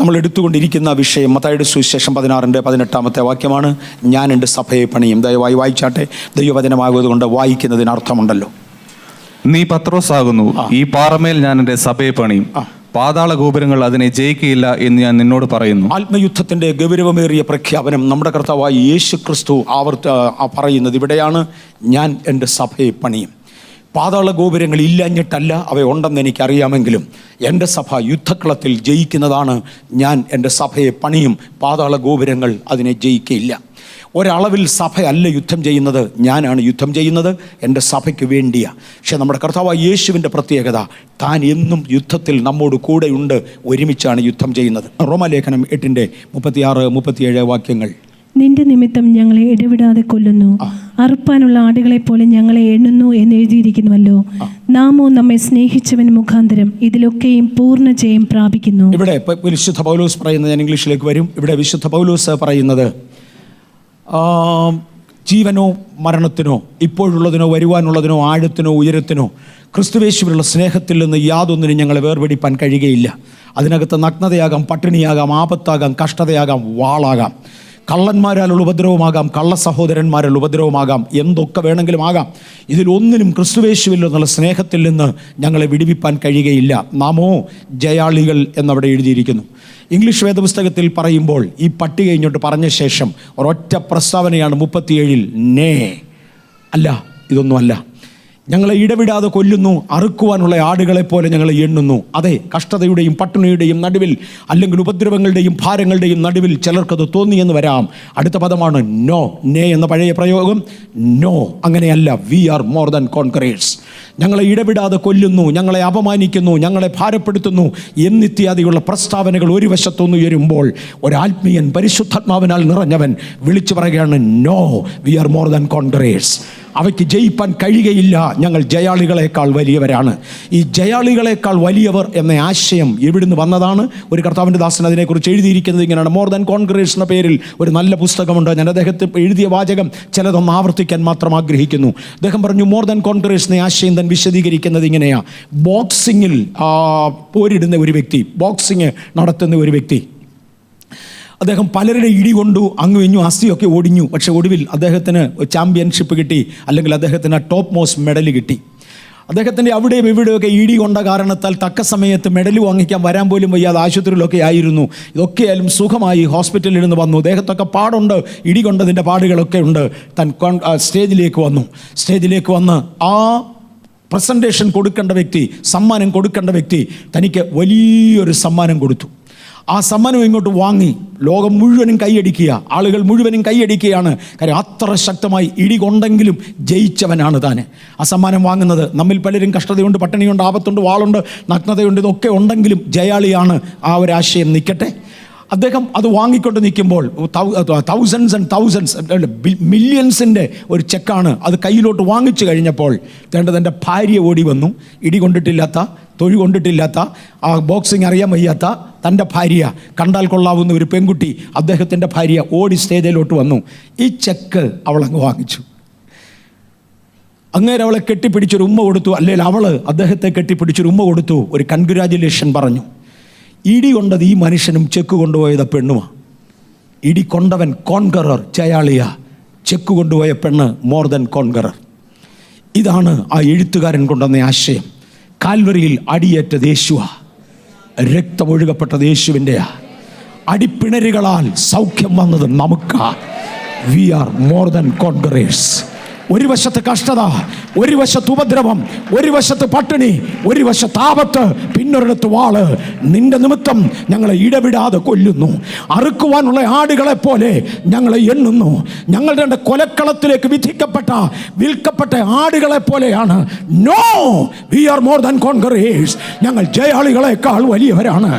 നമ്മൾ എടുത്തുകൊണ്ടിരിക്കുന്ന വിഷയം മത്തായിയുടെ സുവിശേഷം 16:18 വാക്യമാണ്. ഞാൻ എൻ്റെ സഭയെ പണിയും. ദയവായി വായിച്ചാട്ടെ. ദൈവവചനമാകുന്നതുകൊണ്ട് വായിക്കുന്നതിന് അർത്ഥമുണ്ടല്ലോ. നീ പത്രോസ് ആകുന്നു, ഈ പാറമേൽ ഞാൻ എൻ്റെ സഭയെ പണിയും, പാതാള ഗോപുരങ്ങൾ അതിനെ ജയിക്കുകയില്ല എന്ന് ഞാൻ നിന്നോട് പറയുന്നു. ആത്മയുദ്ധത്തിന്റെ ഗൗരവമേറിയ പ്രഖ്യാപനം നമ്മുടെ കർത്താവായ യേശു ക്രിസ്തു പറയുന്നത് ഇവിടെയാണ്. ഞാൻ എൻ്റെ സഭയെ പണിയും. പാതാള ഗോപുരങ്ങൾ ഇല്ലാഞ്ഞിട്ടല്ല, അവയുണ്ടെന്ന് എനിക്കറിയാമെങ്കിലും എൻ്റെ സഭ യുദ്ധക്കളത്തിൽ ജയിക്കുന്നതാണ്. ഞാൻ എൻ്റെ സഭയെ പണിയും, പാതാള ഗോപുരങ്ങൾ അതിനെ ജയിക്കയില്ല. ഒരളവിൽ സഭയല്ല യുദ്ധം ചെയ്യുന്നത്, ഞാനാണ് യുദ്ധം ചെയ്യുന്നത്. എൻ്റെ സഭയ്ക്ക് വേണ്ടിയാണ്. പക്ഷേ നമ്മുടെ കർത്താവായ യേശുവിൻ്റെ പ്രത്യേകത, താൻ എന്നും യുദ്ധത്തിൽ നമ്മോട് കൂടെയുണ്ട്. ഒരുമിച്ചാണ് യുദ്ധം ചെയ്യുന്നത്. റോമാലേഖനം 8:36-37 വാക്യങ്ങൾ. നിന്റെ നിമിത്തം ഞങ്ങളെ ഇടവിടാതെ കൊല്ലുന്നു, അറുപ്പാനുള്ള ആടുകളെ പോലെ ഞങ്ങളെ എണ്ണുന്നു എന്ന് എഴുതിയിരിക്കുന്നുവല്ലോ. നാമോ നമ്മെ സ്നേഹിച്ചവൻ മുഖാന്തരം ഇതിലൊക്കെയും പൂർണ്ണ ജയം പ്രാപിക്കുന്നു. ഇവിടെ വിശുദ്ധ പൗലോസ് പറയുന്നത്, ഞാൻ ഇംഗ്ലീഷിലേക്ക് വരും. ഇവിടെ വിശുദ്ധ പൗലോസ് പറയുന്നത്, ജീവനോ മരണത്തിനോ, ഇപ്പോഴുള്ളതിനോ വരുവാനുള്ളതിനോ, ആഴത്തിനോ ഉയരത്തിനോ, ക്രിസ്തുവേശുവിലുള്ള സ്നേഹത്തിൽ നിന്ന് യാതൊന്നിനും ഞങ്ങളെ വേർപിടിപ്പാൻ കഴിയുകയില്ല. അതിനകത്ത് നഗ്നതയാകാം, പട്ടിണിയാകാം, ആപത്താകാം, കഷ്ടതയാകാം, വാളാകാം, കള്ളന്മാരാലുള്ള ഉപദ്രവമാകാം, കള്ള സഹോദരന്മാരുള്ള ഉപദ്രവമാകാം, എന്തൊക്കെ വേണമെങ്കിലും ആകാം. ഇതിലൊന്നിനും ക്രിസ്തുവേശുവിൽ നിന്നുള്ള സ്നേഹത്തിൽ നിന്ന് ഞങ്ങളെ വിടുവിപ്പാൻ കഴിയുകയില്ല. നാമോ ജയാളികൾ എന്നവിടെ എഴുതിയിരിക്കുന്നു. ഇംഗ്ലീഷ് വേദപുസ്തകത്തിൽ പറയുമ്പോൾ ഈ പട്ടിക ഇങ്ങോട്ട് പറഞ്ഞ ശേഷം ഒരൊറ്റ പ്രസ്താവനയാണ് 37-ൽ. നേ, അല്ല, ഇതൊന്നുമല്ല. ഞങ്ങളെ ഇടവിടാതെ കൊല്ലുന്നു, അറുക്കുവാനുള്ള ആടുകളെ പോലെ ഞങ്ങളെ എണ്ണുന്നു. അതെ, കഷ്ടതയുടെയും പട്ടിണിയുടെയും നടുവിൽ, അല്ലെങ്കിൽ ഉപദ്രവങ്ങളുടെയും ഭാരങ്ങളുടെയും നടുവിൽ ചിലർക്കത് തോന്നിയെന്ന് വരാം. അടുത്ത പദമാണ് നോ. നേ എന്ന പഴയ പ്രയോഗം. നോ, അങ്ങനെയല്ല. We are more than conquerors. ഞങ്ങളെ ഇടവിടാതെ കൊല്ലുന്നു, ഞങ്ങളെ അപമാനിക്കുന്നു, ഞങ്ങളെ ഭാരപ്പെടുത്തുന്നു എന്നിത്യാദിയുള്ള പ്രസ്താവനകൾ ഒരു വശത്തൊന്ന് ഉയരുമ്പോൾ, ഒരാത്മീയൻ പരിശുദ്ധാത്മാവിനാൽ നിറഞ്ഞവൻ വിളിച്ചു പറയുകയാണ്, no, we are more than conquerors. അവയ്ക്ക് ജയിപ്പാൻ കഴിയുകയില്ല, ഞങ്ങൾ ജയാളികളെക്കാൾ വലിയവരാണ്. ഈ ജയാളികളെക്കാൾ വലിയവർ എന്ന ആശയം എവിടുന്ന് വന്നതാണ്? ഒരു കർത്താവിൻ്റെ ദാസൻ അതിനെക്കുറിച്ച് എഴുതിയിരിക്കുന്നത് ഇങ്ങനെയാണ്. മോർ ദാൻ കോൺകറേഴ്സ് എന്ന പേരിൽ ഒരു നല്ല പുസ്തകമുണ്ട്. ഞാൻ അദ്ദേഹത്തെ എഴുതിയ വാചകം ചിലതൊന്ന് ആവർത്തിക്കാൻ മാത്രം ആഗ്രഹിക്കുന്നു. അദ്ദേഹം പറഞ്ഞു, മോർ ദാൻ കോൺകറേഴ്സ് എന്ന ആശയം താൻ വിശദീകരിക്കുന്നത് ഇങ്ങനെയാണ്. ബോക്സിങ്ങിൽ പോരിടുന്ന ഒരു വ്യക്തി, ബോക്സിങ് നടത്തുന്ന ഒരു വ്യക്തി, അദ്ദേഹം പലരുടെ ഇടി കൊണ്ടു, അങ്ങും ഇഞ്ഞും അസ്ഥിയൊക്കെ ഓടിഞ്ഞു. പക്ഷേ ഒടുവിൽ അദ്ദേഹത്തിന് ചാമ്പ്യൻഷിപ്പ് കിട്ടി, അല്ലെങ്കിൽ അദ്ദേഹത്തിന് ടോപ്പ് മോസ്റ്റ് മെഡൽ കിട്ടി. അദ്ദേഹത്തിൻ്റെ അവിടെയും ഇവിടെയൊക്കെ ഇടി കൊണ്ട കാരണത്താൽ തക്ക സമയത്ത് മെഡൽ വാങ്ങിക്കാൻ വരാൻ പോലും വയ്യാതെ ആശുപത്രിയിലൊക്കെ ആയിരുന്നു. ഇതൊക്കെയായാലും സുഖമായി ഹോസ്പിറ്റലിൽ നിന്ന് വന്നു. ദേഹത്തൊക്കെ പാടുണ്ട്, ഇടി കൊണ്ടതിൻ്റെ പാടുകളൊക്കെ ഉണ്ട്. താൻ സ്റ്റേജിലേക്ക് വന്ന് ആ പ്രസൻറ്റേഷൻ കൊടുക്കേണ്ട വ്യക്തി, സമ്മാനം കൊടുക്കേണ്ട വ്യക്തി തനിക്ക് വലിയൊരു സമ്മാനം കൊടുത്തു. ആ സമ്മാനം ഇങ്ങോട്ട് വാങ്ങി ലോകം മുഴുവനും കൈയടിക്കുക, ആളുകൾ മുഴുവനും കൈയടിക്കുകയാണ്. കാര്യം അത്ര ശക്തമായി ഇടി കൊണ്ടെങ്കിലും ജയിച്ചവനാണ് താൻ. ആ സമ്മാനം വാങ്ങുന്നത്, നമ്മിൽ പലരും കഷ്ടതയുണ്ട്, പട്ടിണിയുണ്ട്, ആപത്തുണ്ട്, വാളുണ്ട്, നഗ്നതയുണ്ട്, ഇതൊക്കെ ഉണ്ടെങ്കിലും ജയാളിയാണ്. ആ ഒരു ആശയം നിൽക്കട്ടെ. അദ്ദേഹം അത് വാങ്ങിക്കൊണ്ട് നിൽക്കുമ്പോൾ തൗസൻഡ്സ് ആൻഡ് തൗസൻഡ്സ്, മില്യൺസിൻ്റെ ഒരു ചെക്കാണ്. അത് കയ്യിലോട്ട് വാങ്ങിച്ചു കഴിഞ്ഞപ്പോൾ തൻ്റെ ഭാര്യ ഓടി വന്നു. ഇടി കൊണ്ടിട്ടില്ലാത്ത, തൊഴി കൊണ്ടിട്ടില്ലാത്ത, ആ ബോക്സിങ് അറിയാൻ വയ്യാത്ത തൻ്റെ ഭാര്യ, കണ്ടാൽ കൊള്ളാവുന്ന ഒരു പെൺകുട്ടി, അദ്ദേഹത്തിൻ്റെ ഭാര്യ ഓടി സ്റ്റേജിലോട്ട് വന്നു. ഈ ചെക്ക് അവളങ്ങ് വാങ്ങിച്ചു. അങ്ങേരെ അവളെ കെട്ടിപ്പിടിച്ചൊരു ഉമ്മ കൊടുത്തു, അല്ലെങ്കിൽ അവൾ അദ്ദേഹത്തെ കെട്ടിപ്പിടിച്ചൊരു ഉമ്മ കൊടുത്തു, ഒരു കൺഗ്രാജുലേഷൻ പറഞ്ഞു. ഇടി കൊണ്ടത് ഈ മനുഷ്യനും, ചെക്ക് കൊണ്ടുപോയത് പെണ്ണുമാണ്. ഇടി കൊണ്ടവൻ കോൺകറർ, ജയാളിയ. ചെക്ക് കൊണ്ടുപോയ പെണ്ണ് മോർ ദാൻ കോൺകറർ. ഇതാണ് ആ എഴുത്തുകാരൻ കൊണ്ടുവന്ന ആശയം. കാൽവരിയിൽ അടിയേറ്റത് യേശുവാ, രക്തമൊഴുകപ്പെട്ടത് യേശുവിൻ്റെയാ, അടിപ്പിണരുകളാൽ സൗഖ്യം വന്നത് നമുക്കാ. We are more than conquerors. ഒരു വശത്ത് കഷ്ടത, ഒരു വശത്ത് ഉപദ്രവം, ഒരു വശത്ത് പട്ടിണി, ഒരു വശത്ത് ആപത്ത്, പിന്നൊരിടത്ത് വാള്. നിന്റെ നിമിത്തം ഞങ്ങളെ ഇടവിടാതെ കൊല്ലുന്നു, അറുക്കുവാനുള്ള ആടുകളെ പോലെ ഞങ്ങളെ എണ്ണുന്നു. ഞങ്ങളുടെ കൊലക്കളത്തിലേക്ക് വിൽക്കപ്പെട്ട ആടുകളെ പോലെയാണ്. No, we are more than conquerors. ഞങ്ങൾ ജയാളികളെക്കാൾ വലിയവരാണ്.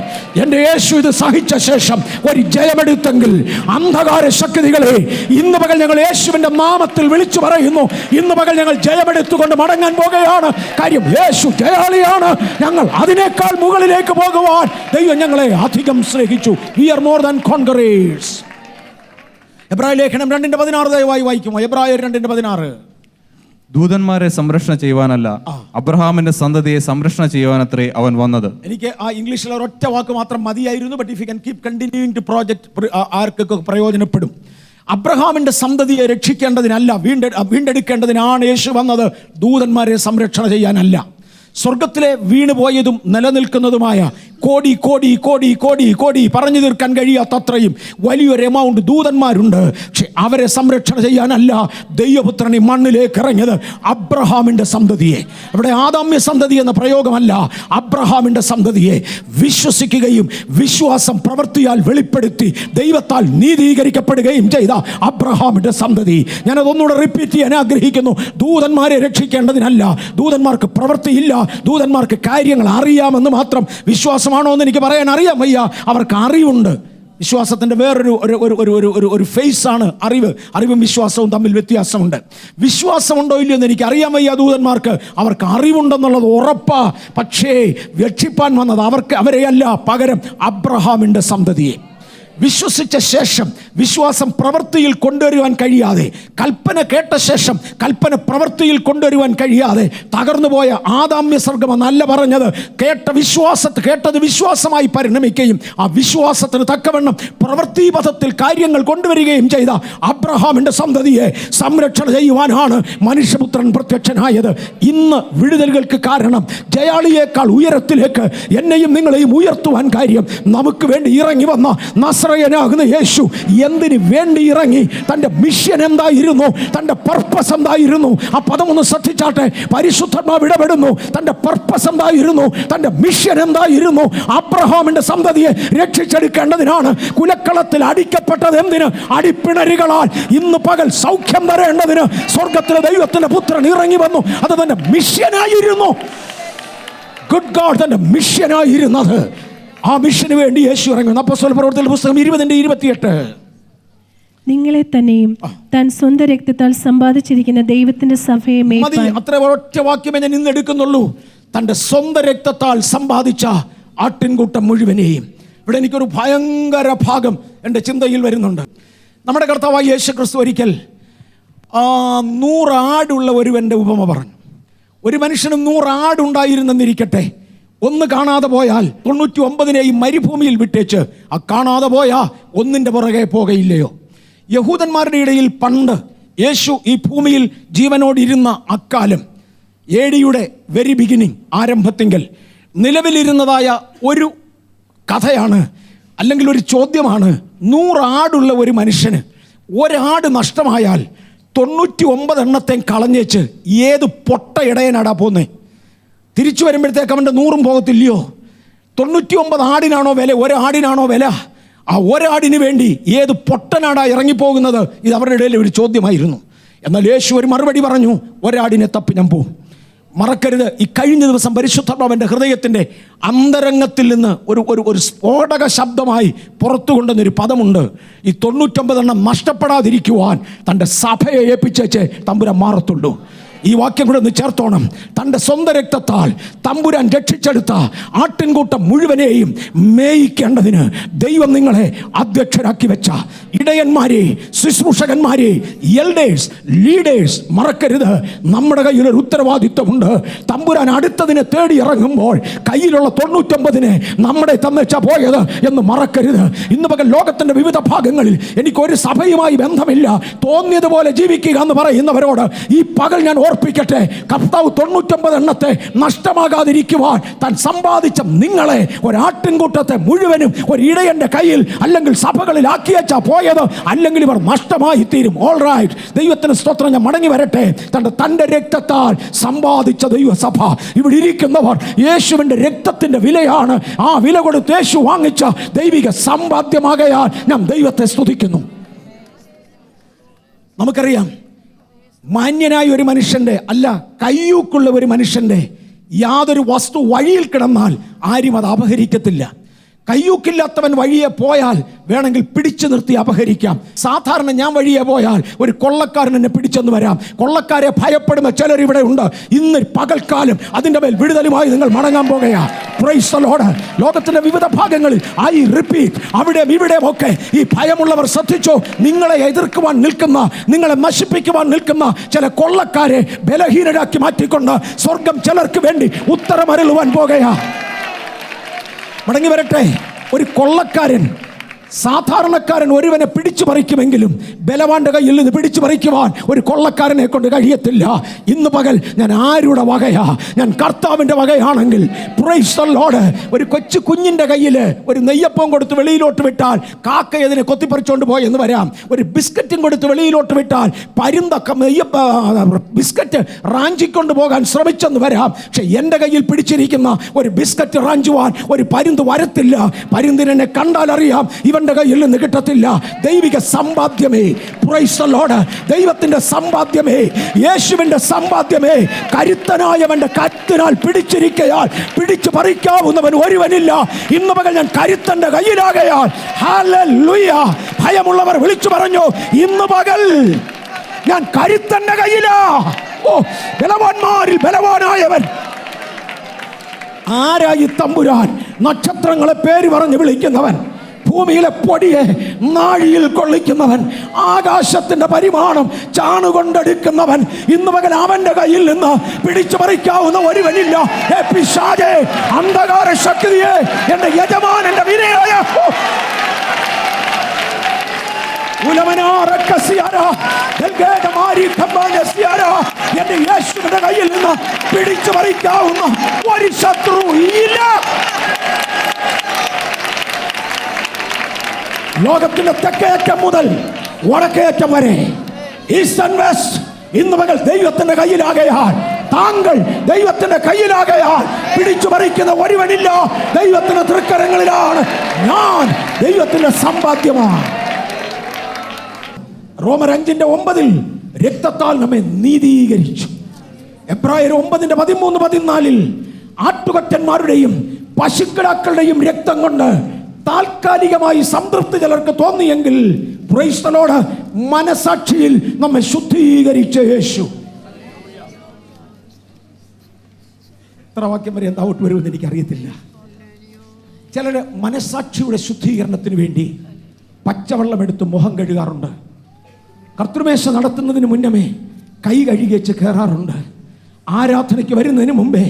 എൻ്റെ യേശു ഇത് സഹിച്ച ശേഷം ഒരു ജയമെടുത്തെങ്കിൽ, അന്ധകാര ശക്തികളെ ഇന്ന് പകൽ ഞങ്ങൾ യേശുവിൻ്റെ നാമത്തിൽ വിളിച്ചു പറയുന്നു, ഇന്ന് പകൽ ഞങ്ങൾ ജയമെടുത്തുകൊണ്ട് മടങ്ങാൻ പോകുകയാണ്. കാര്യം യേശു ജയാളിയാണ്. ഞങ്ങൾ അതിനേക്കാൾ മുകളിലേക്ക് പോകുവാൻ ദൈവം ഞങ്ങളെ അധികം സ്നേഹിച്ചു. We are more than conquerors. എബ്രായ ലേഖനം 2:16 ദയവായി വായിക്കുമോ? എബ്രായർ 2:16. ദൂതന്മാരെ സംരക്ഷണ ചെയ്യുവാനല്ല, അബ്രഹാമിന്റെ സന്തതിയെ സംരക്ഷണ ചെയ്യുവാനത്രേ അവൻ വന്നത്. എനിക്ക് ആ ഇംഗ്ലീഷിൽ ഒരൊറ്റ വാക്ക് മാത്രം മതിയായിരുന്നു. But if you can keep continuing to project ആർക്കൊക്കെ പ്രയോജനപ്പെടും. അബ്രഹാമിന്റെ സന്തതിയെ രക്ഷിക്കേണ്ടതിനല്ല, വീണ്ടെടുക്കേണ്ടതിനാണ് യേശു വന്നത്. ദൂതന്മാരെ സംരക്ഷണ ചെയ്യാനല്ല. സ്വർഗത്തിലെ വീണുപോയതും നിലനിൽക്കുന്നതുമായ കോടി കോടി കോടി കോടി കോടി പറഞ്ഞു തീർക്കാൻ കഴിയാത്തത്രയും വലിയൊരു എമൗണ്ട് ദൂതന്മാരുണ്ട്. പക്ഷെ അവരെ സംരക്ഷണ ചെയ്യാനല്ല ദൈവപുത്രൻ ഈ മണ്ണിലേക്ക് ഇറങ്ങിയത്. അബ്രഹാമിൻ്റെ സന്തതിയെ, ഇവിടെ ആദാമ്യ സന്തതി എന്ന പ്രയോഗമല്ല, അബ്രഹാമിൻ്റെ സന്തതിയെ വിശ്വസിക്കുകയും വിശ്വാസം പ്രവൃത്തിയാൽ വെളിപ്പെടുത്തി ദൈവത്താൽ നീതീകരിക്കപ്പെടുകയും ചെയ്ത അബ്രഹാമിൻ്റെ സന്തതി. ഞാനതൊന്നുകൂടെ റിപ്പീറ്റ് ചെയ്യാൻ ആഗ്രഹിക്കുന്നു. ദൂതന്മാരെ രക്ഷിക്കേണ്ടതിനല്ല, ദൂതന്മാർക്ക് പ്രവൃത്തിയില്ല, ദൂതന്മാർക്ക് കാര്യങ്ങൾ അറിയാമെന്ന് മാത്രം. വിശ്വാസമാണോ എന്ന് എനിക്ക് പറയാൻ അറിയാം വയ്യ, അവർക്ക് അറിവുണ്ട്. വിശ്വാസത്തിൻ്റെ വേറൊരു ഫേസാണ് അറിവ്. അറിവും വിശ്വാസവും തമ്മിൽ വ്യത്യാസമുണ്ട്. വിശ്വാസമുണ്ടോ ഇല്ലയോ എന്ന് എനിക്ക് അറിയാൻ വയ്യ ദൂതന്മാർക്ക്. അവർക്ക് അറിവുണ്ടെന്നുള്ളത് ഉറപ്പാ. പക്ഷേ രക്ഷിപ്പാൻ വന്നത് അവരെയല്ല, പകരം അബ്രഹാമിൻ്റെ സന്തതിയെ. വിശ്വസിച്ച ശേഷം വിശ്വാസം പ്രവൃത്തിയിൽ കൊണ്ടുവരുവാൻ കഴിയാതെ, കൽപ്പന കേട്ട ശേഷം കൽപ്പന പ്രവൃത്തിയിൽ കൊണ്ടുവരുവാൻ കഴിയാതെ തകർന്നുപോയ ആദാമ്യ സർഗമെന്നല്ല പറഞ്ഞത്. കേട്ടത് വിശ്വാസമായി പരിണമിക്കുകയും ആ വിശ്വാസത്തിന് തക്കവണ്ണം പ്രവൃത്തിപഥത്തിൽ കാര്യങ്ങൾ കൊണ്ടുവരികയും ചെയ്ത അബ്രഹാമിൻ്റെ സന്തതിയെ സംരക്ഷണ ചെയ്യുവാനാണ് മനുഷ്യപുത്രൻ പ്രത്യക്ഷനായത്. ഇന്ന് വിടുതലുകൾക്ക് കാരണം ജയാളിയേക്കാൾ ഉയരത്തിലേക്ക് എന്നെയും നിങ്ങളെയും ഉയർത്തുവാൻ കാര്യം നമുക്ക് വേണ്ടി ഇറങ്ങി വന്ന നസ്രയനാകുന്ന യേശു എന്തിനു വേണ്ടി ഇറങ്ങി? തൻ്റെ മിഷൻ എന്തായിരുന്നു? തൻ്റെ പർപ്പസ് എന്തായിരുന്നു? ആ പദമൊന്ന് ശ്രദ്ധിച്ചാട്ടെ. പരിശുദ്ധാത്മാവ് ഇടപെടുന്നു. തൻ്റെ പർപ്പസ് എന്തായിരുന്നു? തൻ്റെ മിഷൻ എന്തായിരുന്നു? അബ്രഹാമിൻ്റെ സന്തതിയെ രക്ഷിച്ചെടുക്കേണ്ടതിനാണ്. കുലക്കളത്തിൽ അടിക്കപ്പെട്ടത് എന്തിന്? അടിപ്പിണരുകളാൽ. ഇന്ന് പകൽ സൗഖ്യം തരേണ്ടതിന് സ്വർഗത്തിലെ ദൈവത്തിൻ്റെ പുത്രൻ ഇറങ്ങി വന്നു. അത് തൻ്റെ മിഷനായിരുന്നു. ഗുഡ് ഗോഡ്, തൻ്റെ മിഷനായിരുന്നത്. ആ മിഷന് വേണ്ടി യേശു ഇറങ്ങുന്നു. അപ്പോസ്തല പ്രവൃത്തികളുടെ പുസ്തകം 20:28. നിങ്ങളെ തന്നെയും താൻ സ്വന്തം രക്തത്താൽ സമ്പാദിച്ചിരിക്കുന്ന ദൈവത്തിന്റെ സഭയെ മതി. അത്ര ഒറ്റ വാക്യമേ ഞാൻ ഇന്ന് എടുക്കുന്നുള്ളൂ. തൻ്റെ സ്വന്തം രക്തത്താൽ സമ്പാദിച്ച ആട്ടിൻകൂട്ടം മുഴുവനെയും. ഇവിടെ എനിക്കൊരു ഭയങ്കര ഭാഗം എൻ്റെ ചിന്തയിൽ വരുന്നുണ്ട്. നമ്മുടെ കർത്താവായ യേശു ക്രിസ്തു ഒരിക്കൽ 100 ആടുള്ള ഒരുവൻ്റെ ഉപമ പറഞ്ഞു. ഒരു മനുഷ്യന് 100 ആടുണ്ടായിരുന്നെന്നിരിക്കട്ടെ. ഒന്ന് കാണാതെ പോയാൽ 99 മരുഭൂമിയിൽ വിട്ടേച്ച് ആ കാണാതെ പോയാ ഒന്നിൻ്റെ പുറകെ പോകയില്ലയോ? യഹൂദന്മാരുടെ ഇടയിൽ പണ്ട് യേശു ഈ ഭൂമിയിൽ ജീവനോടിരുന്ന അക്കാലം, AD-യുടെ വെരി ബിഗിനിങ്, ആരംഭത്തിങ്കൽ നിലവിലിരുന്നതായ ഒരു കഥയാണ്, അല്ലെങ്കിൽ ഒരു ചോദ്യമാണ്. 100 ആടുള്ള ഒരു മനുഷ്യന് ഒരാട് നഷ്ടമായാൽ 99 എണ്ണത്തെയും കളഞ്ഞേച്ച് ഏത് പൊട്ട ഇടയനാടാ പോന്നേ? തിരിച്ചു വരുമ്പോഴത്തേക്ക് അവൻ്റെ 100 പോകത്തില്ലയോ? 99 ആടിനാണോ വില? ഒരാടിനാണോ വില? ആ ഒരാടിന് വേണ്ടി ഏത് പൊട്ടനാടാ ഇറങ്ങിപ്പോകുന്നത്? ഇത് അവരുടെ ഇടയിൽ ഒരു ചോദ്യമായിരുന്നു. എന്നാൽ യേശു ഒരു മറുപടി പറഞ്ഞു. ഒരാടിനെ തപ്പി ഞാൻ പോവും. മറക്കരുത്, ഈ കഴിഞ്ഞ ദിവസം പരിശുദ്ധാത്മാവിൻ്റെ ഹൃദയത്തിൻ്റെ അന്തരംഗത്തിൽ നിന്ന് ഒരു സ്ഫോടക ശബ്ദമായി പുറത്തു കൊണ്ടുവന്നൊരു പദമുണ്ട്. ഈ 99 എണ്ണം നഷ്ടപ്പെടാതിരിക്കുവാൻ തൻ്റെ സഭയെ ഏൽപ്പിച്ചേച്ച് തമ്പുരാൻ മാറത്തുള്ളൂ. ഈ വാക്യം കൂടെ ഒന്ന് ചേർത്തോണം. തൻ്റെ സ്വന്തം രക്തത്താൽ തമ്പുരാൻ രക്ഷിച്ചെടുത്ത ആട്ടിൻകൂട്ടം മുഴുവനെയും മേയിക്കേണ്ടതിന് ദൈവം നിങ്ങളെ അധ്യക്ഷരാക്കി വെച്ച ഇടയന്മാരെ, ശുശ്രൂഷകന്മാരെ, എൽഡേഴ്സ്, ലീഡേഴ്സ്, മറക്കരുത്, നമ്മുടെ കയ്യിലൊരു ഉത്തരവാദിത്വമുണ്ട്. തമ്പുരാൻ അടുത്തതിനെ തേടി ഇറങ്ങുമ്പോൾ കയ്യിലുള്ള 99 നമ്മുടെ തന്നേച്ചാ പോയത് എന്ന് മറക്കരുത്. ഇന്ന് പകൽ ലോകത്തിൻ്റെ വിവിധ ഭാഗങ്ങളിൽ എനിക്കൊരു സഭയുമായി ബന്ധമില്ല, തോന്നിയതുപോലെ ജീവിക്കുക എന്ന് പറയുന്നവരോട് ഈ പകൽ ഞാൻ ഓർപ്പിക്കട്ടെ, കർത്താവ് 99 എണ്ണത്തെ നഷ്ടമാകാതിരിക്കുവാൻ താൻ സമ്പാദിച്ച നിങ്ങളെ, ഒരാട്ടിൻകൂട്ടത്തെ മുഴുവനും ഒരു ഇടയന്റെ കയ്യിൽ അല്ലെങ്കിൽ സഭകളിൽ ആക്കിയച്ചാ പോയത്, അല്ലെങ്കിൽ ഇവർ നഷ്ടമായി തീരും. ഓൾ റൈറ്റ്, ദൈവത്തിന് സ്തോത്രം. ഞാൻ മടങ്ങി വരട്ടെ. തൻ്റെ രക്തത്താൽ സമ്പാദിച്ച ദൈവസഭ, ഇവിടെ ഇരിക്കുന്നവർ യേശുവിൻ്റെ രക്തത്തിൻ്റെ വിലയാണ്. ആ വില കൊടുത്ത് യേശു വാങ്ങിച്ച ദൈവിക സമ്പാദ്യമാകയാൽ ഞാൻ ദൈവത്തെ സ്തുതിക്കുന്നു. നമുക്കറിയാം, മാന്യനായ ഒരു മനുഷ്യൻ്റെ, അല്ല കയ്യൂക്കുള്ള ഒരു മനുഷ്യൻ്റെ യാതൊരു വസ്തു വഴിയിൽ കിടന്നാൽ ആരും അത് അപഹരിക്കത്തില്ല. കയ്യൂക്കില്ലാത്തവൻ വഴിയെ പോയാൽ വേണമെങ്കിൽ പിടിച്ചു നിർത്തി അപഹരിക്കാം. സാധാരണ ഞാൻ വഴിയെ പോയാൽ ഒരു കൊള്ളക്കാരൻ എന്നെ പിടിച്ചെന്ന് വരാം. കൊള്ളക്കാരെ ഭയപ്പെടുന്ന ചിലർ ഇവിടെ ഉണ്ട്. ഇന്ന് പകൽക്കാലം അതിൻ്റെ മേൽ വിടുതലുമായി നിങ്ങൾ മടങ്ങാൻ പോകുകയാ. Praise the Lord. ലോകത്തിന്റെ വിവിധ ഭാഗങ്ങളിൽ ഐ റിപ്പീറ്റ്, അവിടെ ഇവിടെയും ഒക്കെ ഈ ഭയമുള്ളവർ ശ്രദ്ധിച്ചോ, നിങ്ങളെ എതിർക്കുവാൻ നിൽക്കുന്ന, നിങ്ങളെ നശിപ്പിക്കുവാൻ നിൽക്കുന്ന ചില കൊള്ളക്കാരെ ബലഹീനരാക്കി മാറ്റിക്കൊണ്ട് സ്വർഗം ചിലർക്ക് വേണ്ടി ഉത്തരമരുളുവാൻ പോകുകയാ. മടങ്ങി വരട്ടെ. ഒരു കൊള്ളക്കാരൻ, സാധാരണക്കാരൻ ഒരുവനെ പിടിച്ചു പറിക്കുമെങ്കിലും ബലവാന്റെ കയ്യിൽ നിന്ന് പിടിച്ചു പറിക്കുവാൻ ഒരു കൊള്ളക്കാരനെ കൊണ്ട് കഴിയത്തില്ല. ഇന്ന് പകൽ ഞാൻ ആരുടെ വകയാ? ഞാൻ കർത്താവിൻ്റെ വകയാണെങ്കിൽ പ്രൈസ് ദി ലോർഡ്. ഒരു കൊച്ചു കുഞ്ഞിൻ്റെ കയ്യിൽ ഒരു നെയ്യപ്പം കൊടുത്ത് വെളിയിലോട്ട് വിട്ടാൽ കാക്ക അതിനെ കൊത്തിപ്പറിച്ചുകൊണ്ട് പോയെന്ന് വരാം. ഒരു ബിസ്ക്കറ്റും കൊടുത്ത് വെളിയിലോട്ട് വിട്ടാൽ പരുന്ത ബിസ്ക്കറ്റ് റാഞ്ചിക്കൊണ്ട് പോകാൻ ശ്രമിച്ചെന്ന് വരാം. പക്ഷെ എൻ്റെ കയ്യിൽ പിടിച്ചിരിക്കുന്ന ഒരു ബിസ്ക്കറ്റ് റാഞ്ചുവാൻ ഒരു പരുന്ത് വരത്തില്ല. പരുന്തിനെ കണ്ടാൽ അറിയാം ഇവന്റെ കയ്യിൽ നിന്ന് കിട്ടത്തില്ല. ദൈവിക സമ്പാദ്യമേ, പ്രൈസ് ദി ലോർഡ്, ദൈവത്തിന്റെ സമ്പാദ്യമേ, യേശുവിന്റെ സമ്പാദ്യമേ, കരുത്തനായവന്റെ കത്തിനാൽ പിടിച്ചിരിക്കയാൽ പിടിച്ചു പറിക്കാവുന്നവൻ ഒരുവനില്ല. ഇന്ന് പകൽ ഞാൻ കരുത്തന്റെ കയ്യിലാകയാൽ ഹല്ലേലൂയ. ഭയമുള്ളവർ വിളിച്ചു പറഞ്ഞു, ഇന്ന് പകൽ ഞാൻ കരുത്തന്റെ കയ്യിലാ. ഓ, ബലവാന്മാരിൽ ബലവാനായവൻ ആരായി തമ്പുരാൻ? നക്ഷത്രങ്ങളെ പേര് പറഞ്ഞ് വിളിക്കുന്നവൻ, ഭൂമിയിലെ പൊടിയെ നാഴിയിൽ കൊള്ളിക്കുന്നവൻ, ആകാശത്തിന്റെ പരിമാണം ചാണുകൊണ്ടെടുക്കുന്നവൻ. ഇന്ന് പകൽ അവന്റെ കയ്യിൽ നിന്ന് പിടിച്ചു പറിക്കാവുന്ന ഒരുവനില്ല. പിശാചേ, അന്ധകാര ശക്തിയെ, എന്റെ യജമാനന്റെ വിനയായ എന്റെ യേശുവിന്റെ കയ്യിൽ നിന്ന് പിടിച്ചു പറിക്കാവുന്ന ഒരു ശത്രു ഇല്ല. ലോകത്തിന്റെ തെക്കേയറ്റം മുതൽ വടക്കേയറ്റം വരെ, ഈസ്റ്റ് ആൻഡ് വെസ്റ്റ്, ഇന്ന് പകൽ ദൈവത്തിന്റെ കയ്യിലാകയാൽ, താങ്കൾ ദൈവത്തിന്റെ കയ്യിലാകയാൽ പിടിച്ചു പറിക്കുന്ന ഒരുവനില്ല. ദൈവത്തിന്റെ തൃക്കരങ്ങളിലാണ്. ഞാൻ ദൈവത്തിന്റെ സമ്പാദ്യമാണ്. റോമർ 5:9 രക്തത്താൽ നമ്മെ നീതീകരിച്ചു. എബ്രായർ 9:13-14 ആട്ടുകൊറ്റന്മാരുടെയും പശുക്കിടാക്കളുടെയും രക്തം കൊണ്ട് താൽക്കാലികമായി സംതൃപ്തി ചിലർക്ക് തോന്നിയെങ്കിൽ പ്രൈസ് ദി ലോർഡ്, മനസാക്ഷിയിൽ നമ്മെ ശുദ്ധീകരിച്ച യേശു. എത്ര വാക്യം വരെ എന്താ ഔട്ട് വരുമെന്ന് എനിക്കറിയത്തില്ല. ചിലര് മനസാക്ഷിയുടെ ശുദ്ധീകരണത്തിന് വേണ്ടി പച്ചവെള്ളമെടുത്ത് മുഖം കഴുകാറുണ്ട്. കർത്തൃമേശ നടത്തുന്നതിന് മുന്നമേ കൈ കഴുകിച്ച് കയറാറുണ്ട്. ആരാധനയ്ക്ക് വരുന്നതിന് മുമ്പേ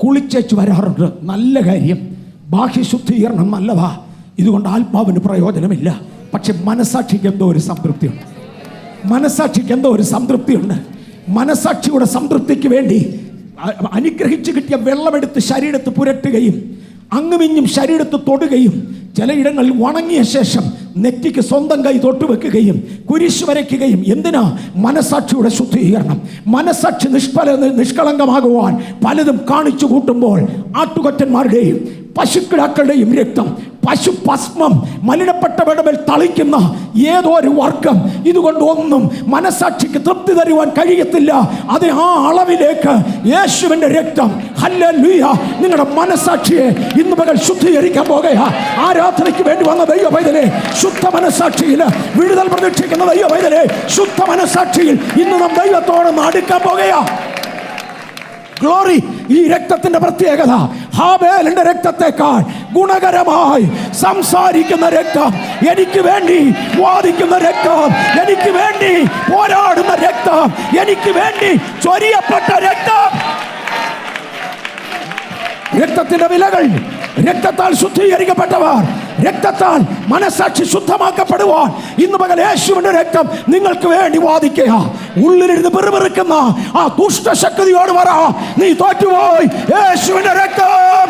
കുളിച്ചേച്ച് വരാറുണ്ട്. നല്ല കാര്യം, ബാഹ്യശുദ്ധീകരണം നല്ലതാ. ഇതുകൊണ്ട് ആത്മാവിന് പ്രയോജനമില്ല. പക്ഷെ മനസാക്ഷിക്ക് എന്തോ ഒരു സംതൃപ്തിയുണ്ട്. മനസാക്ഷിക്ക് എന്തോ ഒരു സംതൃപ്തിയുണ്ട്. മനസാക്ഷിയുടെ സംതൃപ്തിക്ക് വേണ്ടി അനുഗ്രഹിച്ച് കിട്ടിയ വെള്ളമെടുത്ത് ശരീരത്ത് പുരട്ടുകയും അങ്ങുമിഞ്ഞും ശരീരത്ത് തൊടുകയും ചിലയിടങ്ങളിൽ ഉണങ്ങിയ ശേഷം നെറ്റിക്ക് സ്വന്തം കൈ തൊട്ടുവെക്കുകയും കുരിശ് വരയ്ക്കുകയും. എന്തിനാ? മനസാക്ഷിയുടെ ശുദ്ധീകരണം. മനസാക്ഷി നിഷ്കളങ്കമാകുവാൻ പലതും കാണിച്ചു കൂട്ടുമ്പോൾ ആട്ടുകൊറ്റന്മാരുടെയും പശുക്കിടാക്കളുടെയും രക്തം, പശുഭസ്മം, മലിനപ്പെട്ടവരുടെ മേൽ തളിക്കുന്ന ഏതോ ഒരു വർഗം, ഇതുകൊണ്ട് ഒന്നും മനസാക്ഷിക്ക് തൃപ്തി തരുവാൻ കഴിയത്തില്ല. അത് ആ അളവിലേക്ക് യേശുവിന്റെ രക്തം, ഹല്ലേലൂയ, നിങ്ങളുടെ മനസാക്ഷിയെ ഇന്ന് പകൽ ശുദ്ധീകരിക്കാൻ പോകുകയാ. ആരാധനയ്ക്ക് വേണ്ടി വന്ന ദൈവ പൈതലേ, ശുദ്ധ മനസാക്ഷിയിൽ വിടുതൽ പ്രതീക്ഷിക്കുന്ന ദൈവ പൈതലേ, ശുദ്ധ മനസാക്ഷിയിൽ ഇന്ന് നാം ദൈവത്തോടൊന്ന് അടുക്കാൻ പോകുകയാ. ഗ്ലോറി. ഈ രക്തത്തിന്റെ പ്രത്യേകത, ഹാബേലിന്റെ രക്തത്തെക്കാൾ ഗുണകരമായി സംസാരിക്കുന്ന രക്തം, എനിക്ക് വേണ്ടി വാദിക്കുന്ന രക്തം, എനിക്ക് വേണ്ടി പോരാടുന്ന രക്തം, എനിക്ക് വേണ്ടി ചൊരിയപ്പെട്ട രക്തം. രക്തത്തിന്റെ വിലകൾ, രക്തത്താൽ ശുദ്ധീകരിക്കപ്പെട്ടവർ, രക്തത്താൽ മനസാക്ഷി ശുദ്ധമാക്കപ്പെടുവാൻ ഇന്ന് പകൽ യേശുവിന്റെ രക്തം നിങ്ങൾക്ക് വേണ്ടി വാദിക്കുക. ഉള്ളിലിരുന്ന് പെറുപെറുക്കുന്ന ആ ദുഷ്ടശക്തിയോട് പറ, നീ തോറ്റുപോയി. യേശുവിന്റെ രക്തം,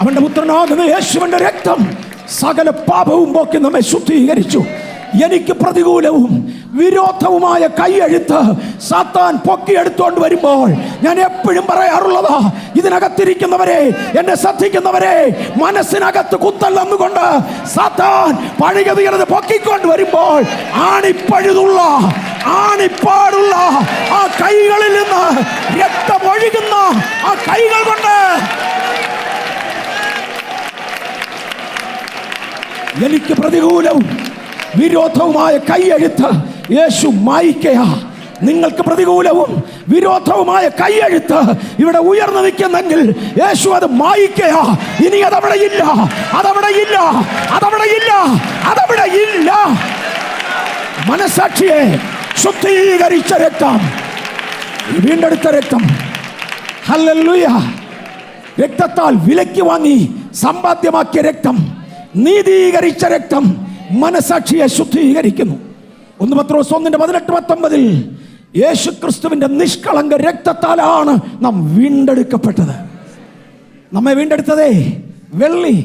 അവന്റെ പുത്രനാകുന്ന യേശുവിന്റെ രക്തം സകല പാപവും പോക്കി നമ്മെ ശുദ്ധീകരിച്ചു. എനിക്ക് പ്രതികൂലവും വിരോധവുമായ കൈയെഴുത്ത് സാത്താൻ പൊക്കിയെടുത്തോണ്ട് വരുമ്പോൾ ഞാൻ എപ്പോഴും പറയാറുള്ളതാ, ഇതിനകത്തിരിക്കുന്നവരെ, എന്നെ ശ്രദ്ധിക്കുന്നവരെ, മനസ്സിനകത്ത് കുത്തല്ലെന്നുകൊണ്ട് സാത്താൻ പഴയത് പൊക്കിക്കൊണ്ട് വരുമ്പോൾ ആണിപ്പഴുതുള്ള ആണിപ്പാടുള്ള ആ കൈകളിൽ നിന്ന് രക്തമൊഴുകുന്ന ആ കൈകൾ കൊണ്ട് എനിക്ക് പ്രതികൂലവും വിരോധവുമായ കൈയെഴുത്ത് യേശു മായ്ക്കയാ. നിങ്ങൾക്ക് പ്രതികൂലവും വിരോധവുമായ കൈയെഴുത്ത് ഇവിടെ ഉയർന്നു നിൽക്കുന്നെങ്കിൽ യേശു അത് മായ്ക്കയാ. ഇനി അതവിടെ ഇല്ല, അതവിടെ ഇല്ല, അതവിടെ ഇല്ല, അതവിടെ ഇല്ല. മനസാക്ഷിയെ ശുദ്ധീകരിച്ച രക്തം, വീണ്ടെടുത്ത രക്തം, ഹല്ലേലൂയ. രക്തത്താൽ വിലയ്ക്ക് വാങ്ങി സമ്പാദ്യമാക്കിയ രക്തം, നീതീകരിച്ച രക്തം മനസാക്ഷിയെ ശുദ്ധീകരിക്കുന്നു. 1 പത്രോസ് 1:18-19 യേശു ക്രിസ്തുവിന്റെ നിഷ്കളങ്ക രക്തത്താലാണ് നാം വീണ്ടെടുക്കപ്പെട്ടത്. നമ്മെ വീണ്ടെടുത്തതേ വെള്ളി,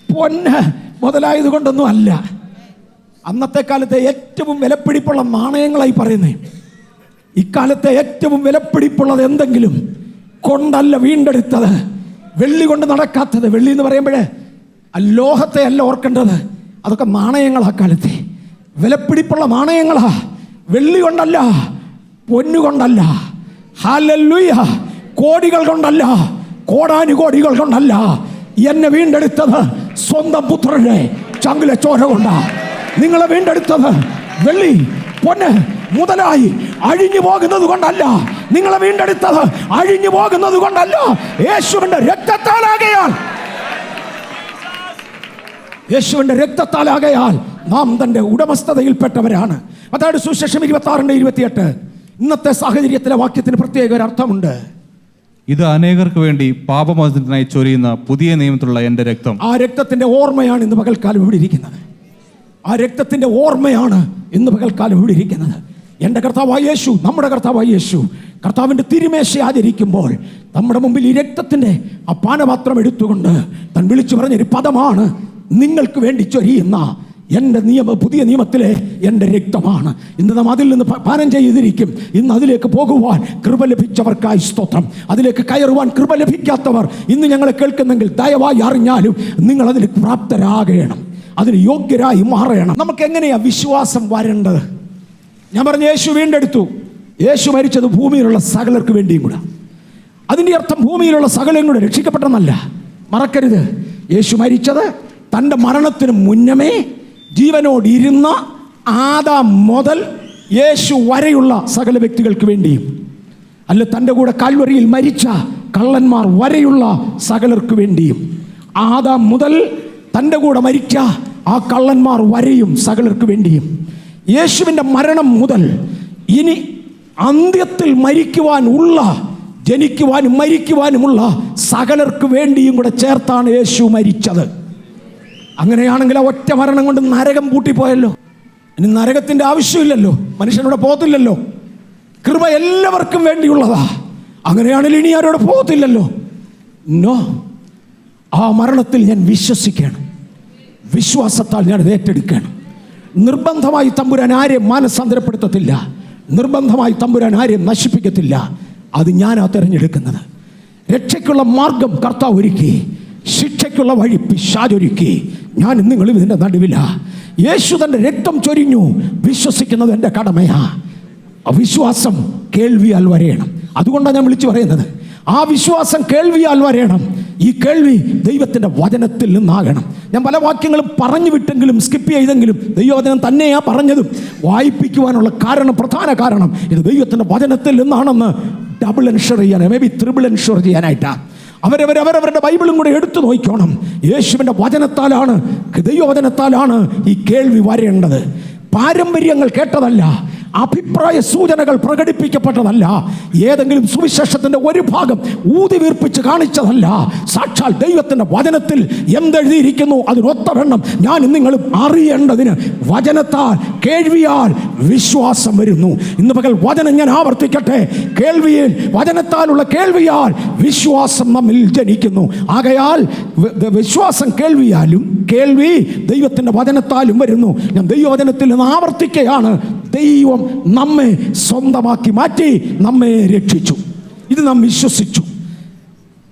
പൊന്ന് മുതലായത് കൊണ്ടൊന്നും അല്ല. അന്നത്തെ കാലത്തെ ഏറ്റവും വിലപിടിപ്പുള്ള നാണയങ്ങളായി പറയുന്നേ. ഇക്കാലത്തെ ഏറ്റവും വിലപിടിപ്പുള്ളത് എന്തെങ്കിലും കൊണ്ടല്ല വീണ്ടെടുത്തത്. വെള്ളി കൊണ്ട് നടക്കാത്തത്. വെള്ളി എന്ന് പറയുമ്പോഴേ ലോഹത്തെ അല്ല ഓർക്കേണ്ടത്, അതൊക്കെ നാണയങ്ങളാ. കാലത്തെ വിലപിടിപ്പുള്ള നാണയങ്ങളാ. വെള്ളി കൊണ്ടല്ല, പൊന്നുകൊണ്ടല്ല, ഹല്ലേലൂയ, കോടികൾ കൊണ്ടല്ല, കോടാനുകോടികൾ കൊണ്ടല്ല. എന്നെ വീണ്ടെടുത്തത് സ്വന്തം പുത്രന്റെ ചങ്കിലെ ചോര കൊണ്ടാ. നിങ്ങളെ വീണ്ടെടുത്തത് വെള്ളി, പൊന്ന് മുതലായി അഴിഞ്ഞു പോകുന്നത് കൊണ്ടല്ല. നിങ്ങളെ വീണ്ടെടുത്തത് അഴിഞ്ഞു പോകുന്നത് കൊണ്ടല്ല, യേശുവിന്റെ രക്തത്താലാകയാൽ. യേശുവിന്റെ രക്തത്താലാകയാൽ നാം തന്റെ ഉടമസ്ഥതയിൽപ്പെട്ടവരാണ്. അതാണ് സുവിശേഷം 26:28. ഇന്നത്തെ സാഹചര്യത്തിലെ വാക്യത്തിന് പ്രത്യേക ഒരു അർത്ഥമുണ്ട്. ഇത് അനേകർക്ക് വേണ്ടി പാപമോചനത്തിനായി ചൊരിയുന്ന പുതിയ നിയമത്തിലുള്ള എൻ്റെ രക്തം. ആ രക്തത്തിന്റെ ഓർമ്മയാണ് ഇന്ന് പകൽക്കാലം ഇവിടെ ഇരിക്കുന്നത്. ആ രക്തത്തിന്റെ ഓർമ്മയാണ് ഇന്ന് പകൽക്കാലം ഇവിടെ ഇരിക്കുന്നത്. എൻ്റെ കർത്താവായ യേശു, നമ്മുടെ കർത്താവായ യേശു കർത്താവിൻ്റെ തിരുമേശ ആചരിക്കുമ്പോൾ നമ്മുടെ മുമ്പിൽ ഈ രക്തത്തിൻ്റെ ആ പാനപാത്രം എടുത്തുകൊണ്ട് താൻ വിളിച്ചു പറഞ്ഞൊരു പദമാണ്, നിങ്ങൾക്ക് വേണ്ടി ചൊരിയുന്ന എൻ്റെ പുതിയ നിയമത്തിലെ എൻ്റെ രക്തമാണ്. ഇന്ന് നാം അതിൽ നിന്ന് പാനം ചെയ്തിരിക്കും. ഇന്ന് അതിലേക്ക് പോകുവാൻ കൃപ ലഭിച്ചവർക്കായി സ്തോത്രം. അതിലേക്ക് കയറുവാൻ കൃപ ലഭിക്കാത്തവർ ഇന്ന് ഞങ്ങളെ കേൾക്കുന്നെങ്കിൽ ദയവായി അറിഞ്ഞാലും നിങ്ങൾ അതിൽ പ്രാപ്തരാകണം, അതിന് യോഗ്യരായി മാറണം. നമുക്ക് എങ്ങനെയാ വിശ്വാസം വരേണ്ടത്? ഞാൻ പറഞ്ഞ യേശു വീണ്ടെടുത്തു. യേശു മരിച്ചത് ഭൂമിയിലുള്ള സകലർക്ക് വേണ്ടിയും കൂടെ. അതിൻ്റെ അർത്ഥം ഭൂമിയിലുള്ള സകലരും കൂടെ രക്ഷിക്കപ്പെട്ടെന്നല്ല. മറക്കരുത്, യേശു മരിച്ചത് തൻ്റെ മരണത്തിന് മുന്നമേ ജീവനോടിരുന്ന ആദാം മുതൽ യേശു വരെയുള്ള സകല വ്യക്തികൾക്ക് വേണ്ടിയും, അല്ല തൻ്റെ കൂടെ കാൽവരിയിൽ മരിച്ച കള്ളന്മാർ വരെയുള്ള സകലർക്ക് വേണ്ടിയും, ആദാം മുതൽ തൻ്റെ കൂടെ മരിച്ച ആ കള്ളന്മാർ വരെയും സകലർക്ക് വേണ്ടിയും, യേശുവിൻ്റെ മരണം മുതൽ ഇനി അന്ത്യത്തിൽ മരിക്കുവാനുള്ള, ജനിക്കുവാനും മരിക്കുവാനുമുള്ള സകലർക്ക് വേണ്ടിയും കൂടെ ചേർത്താണ് യേശു മരിച്ചത്. അങ്ങനെയാണെങ്കിൽ ആ ഒറ്റ മരണം കൊണ്ട് നരകം പൂട്ടിപ്പോയല്ലോ. ഇനി നരകത്തിൻ്റെ ആവശ്യമില്ലല്ലോ, മനുഷ്യനോട് പോകത്തില്ലല്ലോ. കൃപ എല്ലാവർക്കും വേണ്ടിയുള്ളതാ. അങ്ങനെയാണെങ്കിൽ ഇനി ആരോട് പോകത്തില്ലല്ലോ. നോ, ആ മരണത്തിൽ ഞാൻ വിശ്വസിക്കണം, വിശ്വാസത്താൽ ഞാൻ അത് ഏറ്റെടുക്കണം. നിർബന്ധമായി തമ്പുരാൻ ആരെയും മാനസാന്തരപ്പെടുത്തത്തില്ല, നിർബന്ധമായി തമ്പുരാൻ ആരെയും നശിപ്പിക്കത്തില്ല. അത് ഞാനാ തിരഞ്ഞെടുക്കുന്നത്. രക്ഷയ്ക്കുള്ള മാർഗം കർത്താവ് ഒരുക്കി, ശിക്ഷയ്ക്കുള്ള വഴി പിശാചൊരുക്കി. ഞാൻ നിങ്ങളും ഇതിൻ്റെ നടുവില. യേശു തൻ്റെ രക്തം ചൊരിഞ്ഞു, വിശ്വസിക്കുന്നത് എൻ്റെ കടമയാ. വിശ്വാസം കേൾവിയാൽ വരയണം. അതുകൊണ്ടാണ് ഞാൻ വിളിച്ചു പറയുന്നത്, ആ വിശ്വാസം കേൾവിയാൽ വരയണം. ഈ കേൾവി ദൈവത്തിൻ്റെ വചനത്തിൽ നിന്നാകണം. ഞാൻ പല വാക്യങ്ങളും പറഞ്ഞു വിട്ടെങ്കിലും സ്കിപ്പ് ചെയ്തെങ്കിലും ദൈവവചനം തന്നെയാ പറഞ്ഞതും. വായിപ്പിക്കുവാനുള്ള കാരണം, പ്രധാന കാരണം ഇത് ദൈവത്തിൻ്റെ വചനത്തിൽ നിന്നാണെന്ന് ഡബിൾ എൻഷുർ ചെയ്യാൻ, മേ ബി ട്രിപ്പിൾ എൻഷുർ ചെയ്യാനായിട്ടാണ്. അവരവരുടെ ബൈബിളും കൂടെ എടുത്തു നോക്കണം. യേശുവിൻ്റെ വചനത്താലാണ്, ദൈവവചനത്താലാണ് ഈ കേൾവി വരേണ്ടത്. പാരമ്പര്യങ്ങൾ കേട്ടതല്ല, അഭിപ്രായ സൂചനകൾ പ്രകടിപ്പിക്കപ്പെട്ടതല്ല, ഏതെങ്കിലും സുവിശേഷത്തിൻ്റെ ഒരു ഭാഗം ഊതി വീർപ്പിച്ച് കാണിച്ചതല്ല. സാക്ഷാൽ ദൈവത്തിൻ്റെ വചനത്തിൽ എന്തെഴുതിയിരിക്കുന്നു അതിനൊത്തവണ്ണം ഞാൻ നിങ്ങളും അറിയേണ്ടതിന് വചനത്താൽ, കേൾവിയാൽ വിശ്വാസം വരുന്നു. ഇന്ന് പകൽ വചനം ഞാൻ ആവർത്തിക്കട്ടെ, കേൾവിയിൽ, വചനത്താലുള്ള കേൾവിയാൽ വിശ്വാസം നമ്മിൽ ജനിക്കുന്നു. ആകയാൽ വിശ്വാസം കേൾവിയാലും, കേൾവി ദൈവത്തിൻ്റെ വചനത്താലും വരുന്നു. ഞാൻ ദൈവവചനത്തിൽ നിന്ന് ആവർത്തിക്കുകയാണ്. ദൈവം നമ്മെ സ്വന്തമാക്കി മാറ്റി നമ്മെ രക്ഷിച്ചു. ഇത് നാം വിശ്വസിച്ചു.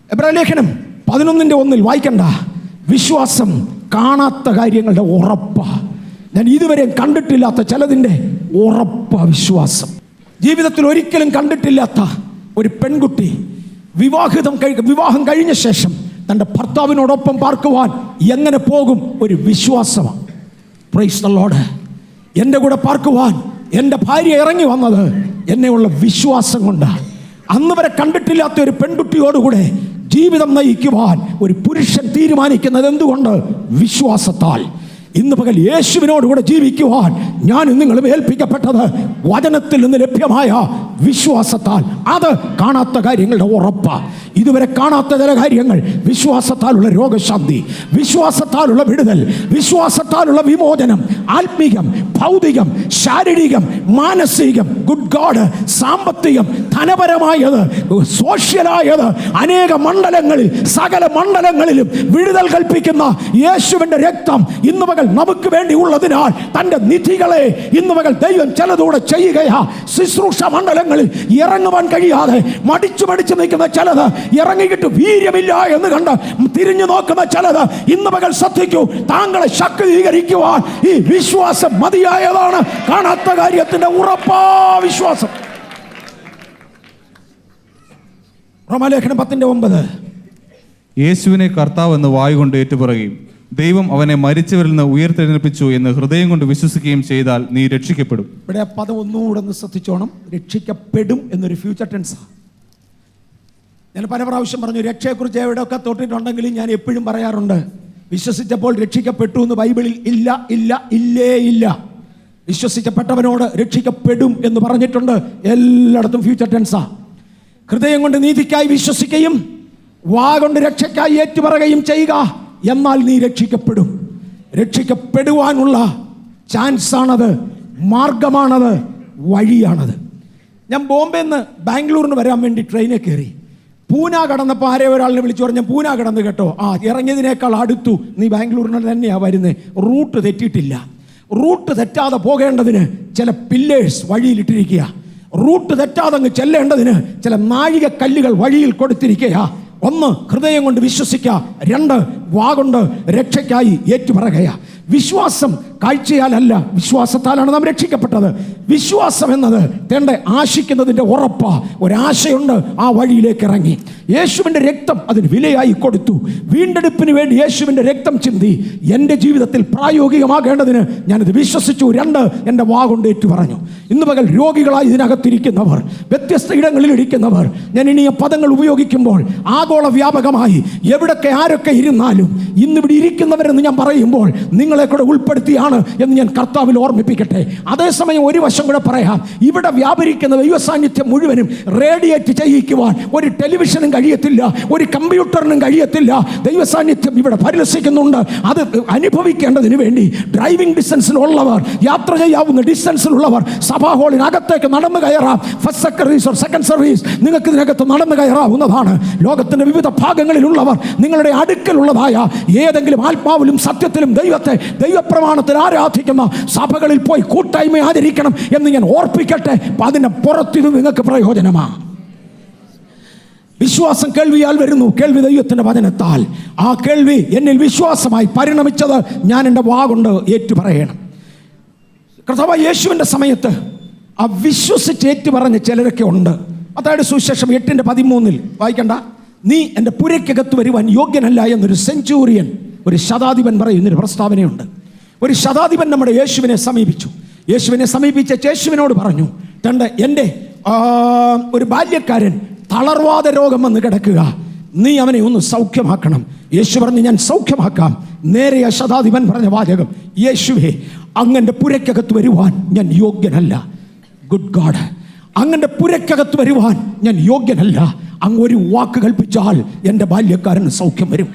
എബ്രായലേഖനം 11:1 വായിക്കണ്ട. വിശ്വാസം കാണാത്ത കാര്യങ്ങളുടെ ഉറപ്പാ. ഞാൻ ഇതുവരെ കണ്ടിട്ടില്ലാത്ത ചിലതിൻ്റെ ഉറപ്പ വിശ്വാസം. ജീവിതത്തിൽ ഒരിക്കലും കണ്ടിട്ടില്ലാത്ത ഒരു പെൺകുട്ടി വിവാഹം കഴിഞ്ഞ ശേഷം തൻ്റെ ഭർത്താവിനോടൊപ്പം പാർക്കുവാൻ എങ്ങനെ പോകും? ഒരു വിശ്വാസമാണ്. Praise the Lord. എൻ്റെ കൂടെ പാർക്കുവാൻ എൻ്റെ ഭാര്യ ഇറങ്ങി വന്നത് എന്നെയുള്ള വിശ്വാസം കൊണ്ടാണ്. അന്ന് വരെ കണ്ടിട്ടില്ലാത്ത ഒരു പെൺകുട്ടിയോടുകൂടെ ജീവിതം നയിക്കുവാൻ ഒരു പുരുഷൻ തീരുമാനിക്കുന്നത് എന്തുകൊണ്ട്? വിശ്വാസത്താൽ. ഇന്ന് പകൽ യേശുവിനോടുകൂടെ ജീവിക്കുവാൻ ഞാനും നിങ്ങളും ഏൽപ്പിക്കപ്പെട്ടത് വചനത്തിൽ നിന്ന് ലഭ്യമായ വിശ്വാസത്താൽ. അത് കാണാത്ത കാര്യങ്ങളുടെ ഉറപ്പാണ്. ഇതുവരെ കാണാത്ത ചില കാര്യങ്ങൾ, വിശ്വാസത്താലുള്ള രോഗശാന്തി, വിശ്വാസത്താലുള്ള വിടുതൽ, വിശ്വാസത്താലുള്ള വിമോചനം, ആത്മീകം, ഭൗതികം, ശാരീരികം, മാനസികം, ഗുഡ് ഗോഡ്, സാമ്പത്തികം, ധനപരമായത്, സോഷ്യലായത്, അനേക മണ്ഡലങ്ങളിൽ, സകല മണ്ഡലങ്ങളിലും വിടുതൽ കൽപ്പിക്കുന്ന യേശുവിൻ്റെ രക്തം ഇന്ന് പകൽ നമുക്ക് വേണ്ടി ഉള്ളതിനാൽ തൻ്റെ നിധികളെ ഇന്ന് പകൽ ദൈവം ചിലതൂടെ ചെയ്യുകയാ. ശുശ്രൂഷ മണ്ഡലങ്ങളിൽ ഇറങ്ങുവാൻ കഴിയാതെ മടിച്ചു നിൽക്കുന്ന ചിലത് ഇറങ്ങിയിട്ട് വീര്യമില്ല എന്ന് കണ്ട് തിരിഞ്ഞു നോക്കുന്ന ചിലത് ഇന്ന് പകൽ ശ്രദ്ധിക്കൂ. താങ്കളെ ശക്തീകരിക്കുവാൻ ഈ വിശ്വാസം മതിയായതാണ്. കാണാത്ത കാര്യത്തിന്റെ ഉറപ്പാ വിശ്വാസം. റോമാലേഖനം 10:9. യേശുവിനെ കർത്താവ് എന്ന് വായുകൊണ്ട് ഏറ്റുപറയുകയും ദൈവം അവനെ മരിച്ചവരിൽ നിന്ന് ഉയർത്തെഴുന്നേൽപ്പിച്ചു എന്ന് ഹൃദയം കൊണ്ട് വിശ്വസിക്കുകയും ചെയ്താൽ നീ രക്ഷിക്കപ്പെടും. ഇവിടെ പദം ഒന്നുകൂടെ ഒന്ന് ശ്രദ്ധിച്ചോണം. രക്ഷിക്കപ്പെടും എന്നൊരു ഫ്യൂച്ചർ ടെൻസാണ്. ഞാൻ പല പ്രാവശ്യം പറഞ്ഞു, രക്ഷയെക്കുറിച്ച് എവിടെയൊക്കെ തൊട്ടിട്ടുണ്ടെങ്കിലും ഞാൻ എപ്പോഴും പറയാറുണ്ട്, വിശ്വസിച്ചപ്പോൾ രക്ഷിക്കപ്പെട്ടു എന്ന് ബൈബിളിൽ ഇല്ല, ഇല്ല, ഇല്ലേ ഇല്ല. വിശ്വസിക്കപ്പെട്ടവനോട് രക്ഷിക്കപ്പെടും എന്ന് പറഞ്ഞിട്ടുണ്ട്. എല്ലായിടത്തും ഫ്യൂച്ചർ ടെൻസാ. ഹൃദയം കൊണ്ട് നീതിക്കായി വിശ്വസിക്കുകയും വാ കൊണ്ട് രക്ഷയ്ക്കായി ഏറ്റുപറയുകയും ചെയ്യുക, എന്നാൽ നീ രക്ഷിക്കപ്പെടും. രക്ഷിക്കപ്പെടുവാനുള്ള ചാൻസാണത്, മാർഗമാണത്, വഴിയാണത്. ഞാൻ ബോംബെന്ന് ബാംഗ്ലൂരിന് വരാൻ വേണ്ടി ട്രെയിനിൽ കയറി. പൂന കടന്നപ്പോൾ ആരെ ഒരാളിനെ വിളിച്ചു പറഞ്ഞു, പൂന കടന്ന് കേട്ടോ. ഇറങ്ങിയതിനേക്കാൾ അടുത്തു, നീ ബാംഗ്ലൂരിന് തന്നെയാണ് വരുന്നത്, റൂട്ട് തെറ്റിയിട്ടില്ല. റൂട്ട് തെറ്റാതെ പോകേണ്ടതിന് ചില പില്ലേഴ്സ് വഴിയിലിട്ടിരിക്കുക. റൂട്ട് തെറ്റാതെ അങ്ങ് ചെല്ലേണ്ടതിന് ചില നാഴിക കല്ലുകൾ വഴിയിൽ കൊടുത്തിരിക്കുക. 1, ഹൃദയം കൊണ്ട് വിശ്വസിക്കുക. 2, വാ കൊണ്ട് രക്ഷയ്ക്കായി ഏറ്റുപറയുക. വിശ്വാസം കാഴ്ചയാലല്ല, വിശ്വാസത്താലാണ് നാം രക്ഷിക്കപ്പെട്ടത്. വിശ്വാസം എന്നത് തന്റെ ആശിക്കുന്നതിൻ്റെ ഉറപ്പാ. ഒരാശയുണ്ട്, ആ വഴിയിലേക്ക് ഇറങ്ങി. യേശുവിൻ്റെ രക്തം അതിന് വിലയായി കൊടുത്തു. വീണ്ടെടുപ്പിന് വേണ്ടി യേശുവിൻ്റെ രക്തം ചിന്തി എൻ്റെ ജീവിതത്തിൽ പ്രായോഗികമാകേണ്ടതിന് ഞാനിത് വിശ്വസിച്ചു. 2, എൻ്റെ വാ കൊണ്ട് ഏറ്റു പറഞ്ഞു. ഇന്ന് പകൽ രോഗികളായി ഇതിനകത്തിരിക്കുന്നവർ, വ്യത്യസ്ത ഇടങ്ങളിൽ ഇരിക്കുന്നവർ, ഞാൻ ഇനി പദങ്ങൾ ഉപയോഗിക്കുമ്പോൾ ആഗോള വ്യാപകമായി എവിടൊക്കെ ആരൊക്കെ ഇരുന്നാലും ഇന്നിവിടെ ഇരിക്കുന്നവരെന്ന് ഞാൻ പറയുമ്പോൾ നിങ്ങളെ കൂടെ ഉൾപ്പെടുത്തിയാണ് എന്ന് ഞാൻ കർത്താവിൽ ഓർമ്മിപ്പിക്കട്ടെ. അതേസമയം ഒരു വശം കൂടെ പറയാം. ഇവിടെ വ്യാപരിക്കുന്ന ദൈവസാന്നിധ്യം മുഴുവനും റേഡിയേറ്റ് ചെയ്യിക്കുവാൻ ഒരു ടെലിവിഷനും കഴിയത്തില്ല, ഒരു കമ്പ്യൂട്ടറിനും കഴിയത്തില്ല. ദൈവസാന്നിധ്യം ഇവിടെ പരിലസിക്കുന്നുണ്ട്. അത് അനുഭവിക്കേണ്ടതിന് വേണ്ടി ഡ്രൈവിംഗ് ഡിസ്റ്റൻസിലുള്ളവർ, യാത്ര ചെയ്യാവുന്ന ഡിസ്റ്റൻസിലുള്ളവർ സഭാ ഹാളിനകത്തേക്ക് നടന്നു കയറാം. ഫസ്റ്റ് സർവീസ് സെക്കൻഡ് സർവീസ് നിങ്ങൾക്ക് ഇതിനകത്ത് നടന്നു കയറാവുന്നതാണ്. ലോകത്തിന്റെ വിവിധ ഭാഗങ്ങളിലുള്ളവർ നിങ്ങളുടെ അടുക്കലുള്ളതായ ഏതെങ്കിലും ആത്മാവിലും സത്യത്തിലും ദൈവത്തെ ദൈവപ്രമാണത്തിൽ ആരാധിക്കുന്ന സഭകളിൽ പോയി കൂട്ടായ്മ ആചരിക്കണം എന്ന് ഞാൻ ഓർപ്പിക്കട്ടെ. അതിന്റെ പുറത്തിത് നിങ്ങൾക്ക് പ്രയോജനമാണ്. വിശ്വാസം കേൾവിയാൽ വരുന്നു, കേൾവി ദൈവത്തിന്റെ വചനത്താൽ. ആ കേൾവി എന്നിൽ വിശ്വാസമായി പരിണമിച്ചത് ഞാൻ എൻ്റെ വാ കൊണ്ട് ഏറ്റുപറയണം. കർത്താവായ യേശുവിൻ്റെ സമയത്ത് ആ വിശ്വസിച്ച് ഏറ്റുപറഞ്ഞ ചിലരൊക്കെ ഉണ്ട്. അതായത് സുവിശേഷം 8:13 വായിക്കണ്ട. നീ എൻ്റെ പുരയ്ക്കകത്ത് വരുവാൻ യോഗ്യനല്ല എന്നൊരു സെഞ്ചൂറിയൻ, ഒരു ശതാധിപൻ പറയുന്നൊരു പ്രസ്താവനയുണ്ട്. ഒരു ശതാധിപൻ നമ്മുടെ യേശുവിനെ സമീപിച്ചു. യേശുവിനെ സമീപിച്ച യേശുവിനോട് പറഞ്ഞു, എൻ്റെ ഒരു ബാല്യക്കാരൻ തളർവാദ രോഗം വന്ന് കിടക്കുക, നീ അവനെ ഒന്ന് സൗഖ്യമാക്കണം. യേശു പറഞ്ഞു, ഞാൻ സൗഖ്യമാക്കാം. നേരെ ആ ശതാധിപൻ പറഞ്ഞ വാചകം, യേശുവേ, അങ്ങൻ്റെ പുരയ്ക്കകത്ത് വരുവാൻ ഞാൻ യോഗ്യനല്ല. ഗുഡ് ഗോഡ്, അങ്ങൻ്റെ പുരയ്ക്കകത്ത് വരുവാൻ ഞാൻ യോഗ്യനല്ല. അങ്ങ് ഒരു വാക്ക് കൽപ്പിച്ചാൽ എൻ്റെ ബാല്യക്കാരന് സൗഖ്യം വരും.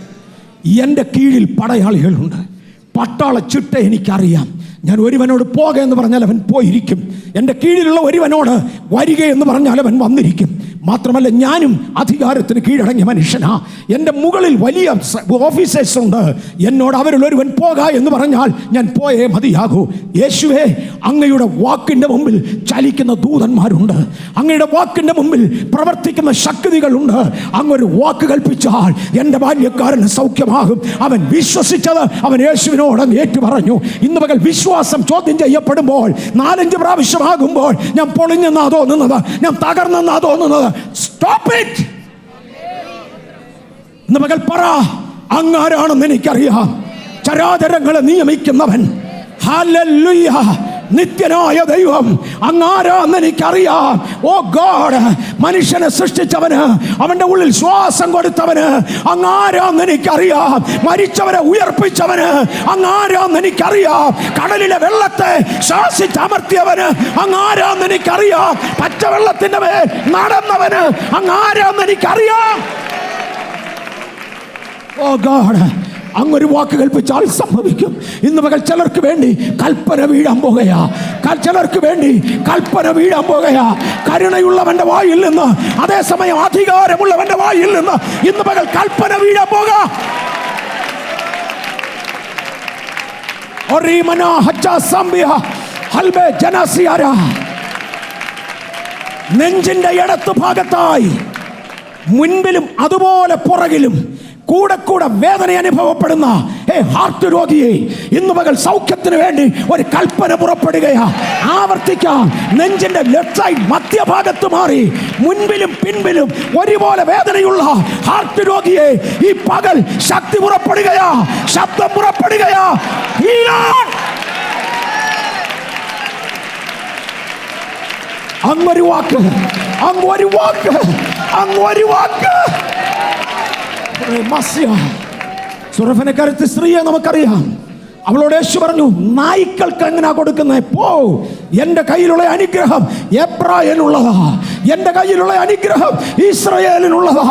എൻ്റെ കീഴിൽ പടയാളികളുണ്ട്, പട്ടാള ചിട്ട എനിക്കറിയാം. ഞാൻ ഒരുവനോട് പോക എന്ന് പറഞ്ഞാൽ അവൻ പോയിരിക്കും. എൻ്റെ കീഴിലുള്ള ഒരുവനോട് വരിക എന്ന് പറഞ്ഞാൽ അവൻ വന്നിരിക്കും. മാത്രമല്ല ഞാനും അധികാരത്തിന് കീഴടങ്ങിയ മനുഷ്യനാ. എൻ്റെ മുകളിൽ വലിയ ഓഫീസേഴ്സ് ഉണ്ട്. എന്നോട് അവരിൽ ഒരുവൻ പോക എന്ന് പറഞ്ഞാൽ ഞാൻ പോയേ മതിയാകൂ. യേശുവേ, അങ്ങയുടെ വാക്കിൻ്റെ മുമ്പിൽ ചലിക്കുന്ന ദൂതന്മാരുണ്ട്, അങ്ങയുടെ വാക്കിൻ്റെ മുമ്പിൽ പ്രവർത്തിക്കുന്ന ശക്തികളുണ്ട്. അങ്ങൊരു വാക്ക് കൽപ്പിച്ചാൽ എൻ്റെ ബാല്യക്കാരന് സൗഖ്യമാകും. അവൻ വിശ്വസിച്ചത് അവൻ യേശുവിനോട് ഏറ്റു പറഞ്ഞു. ഇന്ന് പകൽ വിശ്വാസം ചോദ്യം ചെയ്യപ്പെടുമ്പോൾ 4-5 പ്രാവശ്യമാകുമ്പോൾ ഞാൻ പൊളിഞ്ഞെന്നാ തോന്നുന്നത്, ഞാൻ തകർന്നെന്നാ തോന്നുന്നത്. Stop it. ഇന്ന് പകൽ പറ, അങ്ങാരാണെന്ന് എനിക്കറിയാം. ചരാചരങ്ങളെ നിയമിക്കുന്നവൻ, ഹല്ലേലൂയ, നിത്യനായ ദൈവം അങ്ങാരാന്ന് എനിക്കറിയാം. ഓ ഗോഡ്, മനുഷ്യനെ സൃഷ്ടിച്ചവന്, അവന്റെ ഉള്ളിൽ ശ്വാസം കൊടുത്തവന് അങ്ങാരാന്ന് എനിക്കറിയാം. മരിച്ചവരെ ഉയർപ്പിച്ചവന് അങ്ങാരാന്ന് എനിക്കറിയാം. കടലിലെ വെള്ളത്തെ ശ്വാസിച്ചമർത്തിയവന് അങ്ങാരാന്ന് എനിക്കറിയാം. പച്ചവെള്ളത്തിന്റെ മേൽ നടന്നവന് അങ്ങാരാന്ന് എനിക്കറിയാം. ഓ ഗോഡ്, അങ്ങൊരു വാക്ക് കൽപ്പിച്ചാൽ സംഭവിക്കും. ഇന്ന് പകൽ ചിലർക്ക് വേണ്ടി കൽപ്പന വീഴാൻ പോകുകയാ. ചിലർക്ക് വേണ്ടി കൽപ്പന വീഴാൻ പോകുകയാ. കരുണയുള്ളവന്റെ വായിൽ നിന്ന്, അതേസമയം അധികാരമുള്ളവന്റെ വായിൽ നിന്ന് ഇന്ന് പകൽ കൽപ്പന വീഴാൻ പോകുക. നെഞ്ചിന്റെ ഇടത്ത് ഭാഗത്തായി മുൻപിലും അതുപോലെ പുറകിലും കൂടെ കൂടെ വേദന അനുഭവപ്പെടുന്ന ഹാർട്ട് രോഗിയെ ഇന്ന് പകൽ സൗഖ്യത്തിന് വേണ്ടി ഒരു കൽപ്പന പുറപ്പെടുകയാ. ആവർത്തിക്കാം. നെഞ്ചിന്റെ ലെഫ്റ്റ് സൈഡ് മധ്യഭാഗത്ത് മാറി മുൻപിലും പിൻപിലും ഒരുപോലെ വേദനയുള്ള ഹാർട്ട് രോഗിയെ ഈ പകൽ ശക്തി പുറപ്പെടുകയാ, ശബ്ദം പുറപ്പെടുകയാ. അങ്ങൊരു വാക്ക്, അങ്ങൊരു വാക്ക്, അങ്ങൊരു വാക്ക്. സുറഫനക്കാരത്തെ സ്ത്രീയെ നമുക്കറിയാം. അവളോട് യേശു പറഞ്ഞു, നായ്ക്കൾക്ക് എങ്ങനെയാ കൊടുക്കുന്നത്? പോ, എൻ്റെ കയ്യിലുള്ള അനുഗ്രഹം എബ്രായനുള്ളതാ, എൻ്റെ കയ്യിലുള്ള അനുഗ്രഹം ഇസ്രായേലിനുള്ളതാ.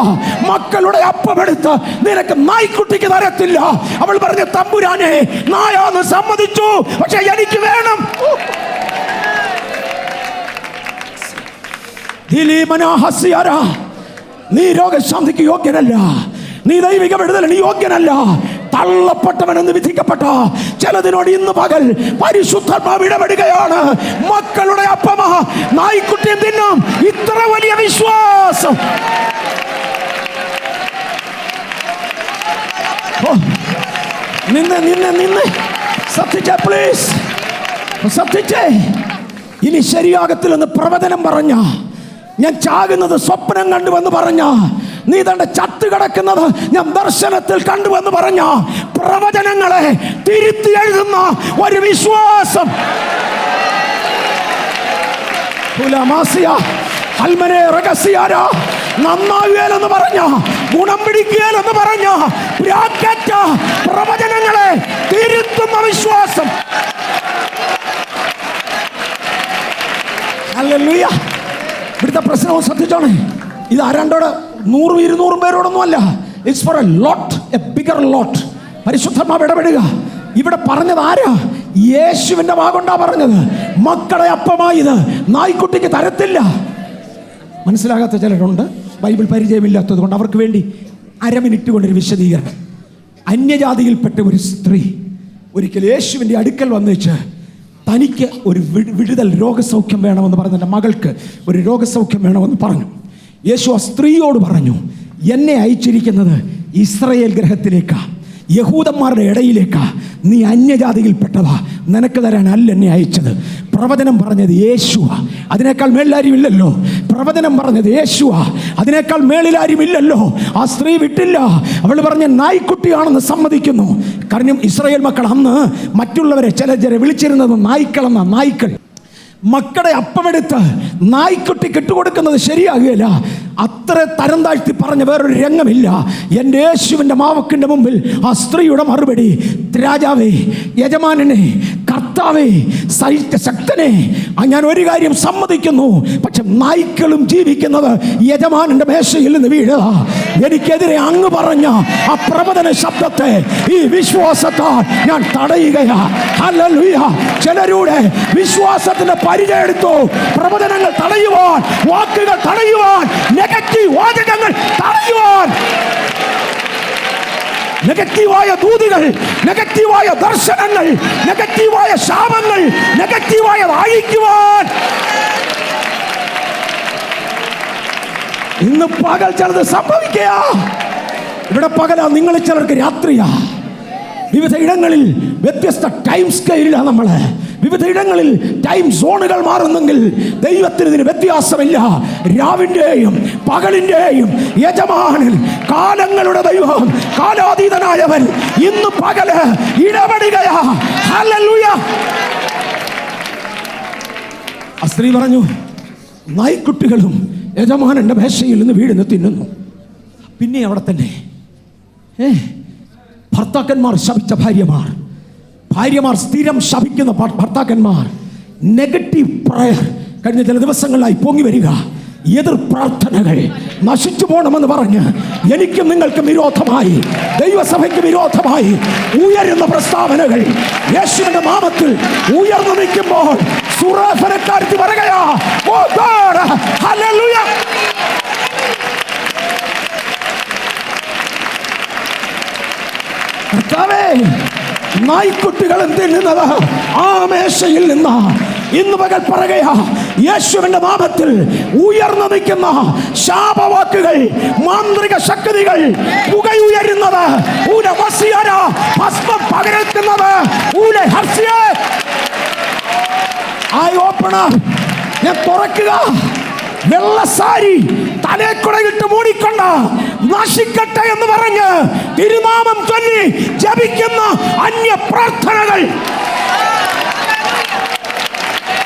മക്കളുടെ അപ്പമെടുത്ത് നിനക്ക് നായ്ക്കുട്ടിക്ക് തരത്തില്ല. അവൾ പറഞ്ഞു, തമ്പുരാനെ, നായാന്ന് സമ്മതിച്ചു, പക്ഷെ എനിക്ക് വേണം. നീ രോഗശാന്തിക്ക് യോഗ്യനല്ല, നീ ദൈവിക വിടുതലിന് യോഗ്യനല്ല. തള്ളപ്പെട്ടവനെന്ന് വിധിക്കപ്പെട്ട ചിലതിനോട് ഇന്ന് പകൽ പരിശുദ്ധാത്മാവ് ഇടപെടുകയാണ്. മക്കളുടെ അപ്പമാ നായ്ക്കുട്ടിയും തിന്നും. ഇത്ര വലിയ വിശ്വാസം. നിന്ന് ശ്രദ്ധിച്ചേ, പ്ലീസ് ശ്രദ്ധിച്ചേ. ഇനി ശരിയാകത്തില്ലെന്ന് പ്രവചനം പറഞ്ഞ, ഞാൻ ചാകുന്നത് സ്വപ്നം കണ്ടുവെന്ന് പറഞ്ഞ, നീ തന്റെ ചത്ത് കിടക്കുന്നത് ഞാൻ ദർശനത്തിൽ കണ്ടുവെന്ന് പറഞ്ഞ പ്രവചനങ്ങളെ തിരുത്തി എഴുതുന്ന ഒരു വിശ്വാസം. നന്നാവുകയെന്ന് പറഞ്ഞ, ഗുണം പിടിക്കുകയെന്ന് പറഞ്ഞ പ്രവചനങ്ങളെ തിരുത്തുന്ന വിശ്വാസം. ഹല്ലേലൂയ. ഇവിടുത്തെ പ്രശ്നവും ശ്രദ്ധിച്ചോണേ. ഇത് ആരാണ്ടോട് 100-200 പേരോടൊന്നും അല്ല. It's for a lot, a bigger lot. പരിശുദ്ധമാവ് ഇടപെടുക. ഇവിടെ പറഞ്ഞത് ആരാ? യേശുവിന്റെ വാഗൊണ്ടാ പറഞ്ഞത്. മക്കളെ അപ്പമായത് നായ്ക്കുട്ടിക്ക് തരത്തില്ല. മനസ്സിലാകാത്ത ചിലരുണ്ട്, ബൈബിൾ പരിചയമില്ലാത്തത് കൊണ്ട്. അവർക്ക് വേണ്ടി 1/2 മിനിറ്റ് കൊണ്ടൊരു വിശദീകരണം. അന്യജാതിയിൽപ്പെട്ട ഒരു സ്ത്രീ ഒരിക്കൽ യേശുവിൻ്റെ അടുക്കൽ വന്നേച്ച് തനിക്ക് ഒരു വിടുതൽ, രോഗസൗഖ്യം വേണമെന്ന് പറഞ്ഞു. എൻ്റെ മകൾക്ക് ഒരു രോഗസൗഖ്യം വേണമെന്ന് പറഞ്ഞു. യേശു ആ സ്ത്രീയോട് പറഞ്ഞു, എന്നെ അയച്ചിരിക്കുന്നത് ഇസ്രായേൽ ഗ്രഹത്തിലേക്കാ, യഹൂദന്മാരുടെ ഇടയിലേക്കാ. നീ അന്യജാതിയിൽപ്പെട്ടതാ, നിനക്ക് തരാനല്ല എന്നെ അയച്ചത്. പ്രവചനം പറഞ്ഞത് യേശുവാ, അതിനേക്കാൾ മേളിലാരും ഇല്ലല്ലോ. പ്രവചനം പറഞ്ഞത് യേശുവാ, അതിനേക്കാൾ മേളിലാരും ഇല്ലല്ലോ. ആ സ്ത്രീ വിട്ടില്ല. അവൾ പറഞ്ഞ നായ്ക്കുട്ടിയാണെന്ന് സമ്മതിക്കുന്നു. കാരണം ഇസ്രായേൽ മക്കൾ അന്ന് മറ്റുള്ളവരെ ചിലരെ വിളിച്ചിരുന്നത് നായ്ക്കളെന്ന. നായ്ക്കൾ മക്കളുടെ അപ്പമെടുത്ത് നായ്ക്കുട്ടിക്ക് ഇട്ടുകൊടുക്കുന്നത് ശരിയാകുകയില്ല. അത്ര തരം താഴ്ത്തി പറഞ്ഞ വേറൊരു രംഗമില്ല. എൻ്റെ യേശുവിൻ്റെ മാവക്കിൻ്റെ മുമ്പിൽ ആ സ്ത്രീയുടെ മറുപടി, രാജാവേ, യജമാനനെ, കർത്താവേ, ശക്തനെ, ഞാൻ ഒരു കാര്യം സമ്മതിക്കുന്നു, പക്ഷെ നായ്ക്കളും ജീവിക്കുന്നത് യജമാനന്റെ മേശയിൽ നിന്ന് വീഴുക. എനിക്കെതിരെ അങ്ങ് പറഞ്ഞ ആ പ്രവചന ശബ്ദത്തെ ഈ വിശ്വാസത്താൽ ഞാൻ തടയുകയാ. ഹല്ലേലൂയ. ചിലരുടെ വിശ്വാസത്തിന്റെ പരിചയം എടുത്തു പ്രവചനങ്ങൾ തടയുവാൻ, വാക്കുകൾ തടയുവാൻ, നെഗറ്റീവ് വാചകങ്ങൾ തടയുവാൻ, നെഗറ്റീവായ ദൂതുകൾ, നെഗറ്റീവായ ദർശനങ്ങൾ, നെഗറ്റീവായ ശാപങ്ങൾ, നെഗറ്റീവായ അഴിക്കുവാൻ. ഇന്ന് പകൽ ചിലത് സംഭവിക്കുക. ഇവിടെ പകലാ, നിങ്ങൾ ചിലർക്ക് രാത്രിയാ. വിവിധ ഇടങ്ങളിൽ വ്യത്യസ്ത ടൈം സ്കെയിലാണ് നമ്മള്. വിവിധ ഇടങ്ങളിൽ ടൈം സോണുകൾ മാറുന്നെങ്കിൽ ദൈവത്തിന് ഇതിന് വ്യത്യാസമില്ല. രാവിന്റെയും പകലിന്റെയും യജമാനൻ, കാലങ്ങളുടെ ദൈവം, കാലാതീതനായവൻ ഇന്ന് പകല് ഇടപെടുകയാ. ഹല്ലേലൂയ. ആ സ്ത്രീ പറഞ്ഞു, നായ്ക്കുട്ടികളും യജമാനന്റെ മേശയിൽ നിന്ന് വീഴുന്നു തിന്നുന്നു. പിന്നെ അവിടെ തന്നെ ഭർത്താക്കന്മാർ ശപിച്ച ഭാര്യമാർ, ഭാര്യമാർ സ്ഥിരം ശപിക്കുന്ന ഭർത്താക്കന്മാർ, നെഗറ്റീവ് പ്രയർ കഴിഞ്ഞ ചില ദിവസങ്ങളിലായി പൊങ്ങി വരിക. എതിർ പ്രാർത്ഥനകൾ നശിച്ചു പോകണമെന്ന് പറഞ്ഞ് എനിക്കും നിങ്ങൾക്കും വിരോധമായി, ദൈവസഭയ്ക്ക് വിരോധമായി ഉയരുന്ന പ്രസ്താവനകൾ യേശുവിന്റെ നാമത്തിൽ ഉയർന്നു നിൽക്കുമ്പോൾ സുറഫനക്കാരത്തി പറയുകയാ, ഓ ഗോഡ്, ഹല്ലേലൂയ. കർത്താവേ, നായ്ക്കുട്ടികളും തിന്നുന്നത് ആ മേശയിൽ നിന്ന് ഇന്ന് പകൽ പറയുകയാ, യേശുവിന്റെ നാമത്തിൽ ഉയർന്നു നിൽക്കുന്ന ശാപവാക്കുകൾ, മാന്ത്രിക ശക്തികൾ, പുകയുയരുന്നത്, ഭസ്മം പകരുന്നത്, ഞാൻ തുറക്കുക. വെള്ളസാരി തലേക്കുടയിട്ട് മൂടിക്കൊണ്ട് നശിക്കട്ടെ എന്ന് പറഞ്ഞ് തിരുനാമം ചൊല്ലി ജപിക്കുന്ന അന്യ പ്രാർത്ഥനകൾ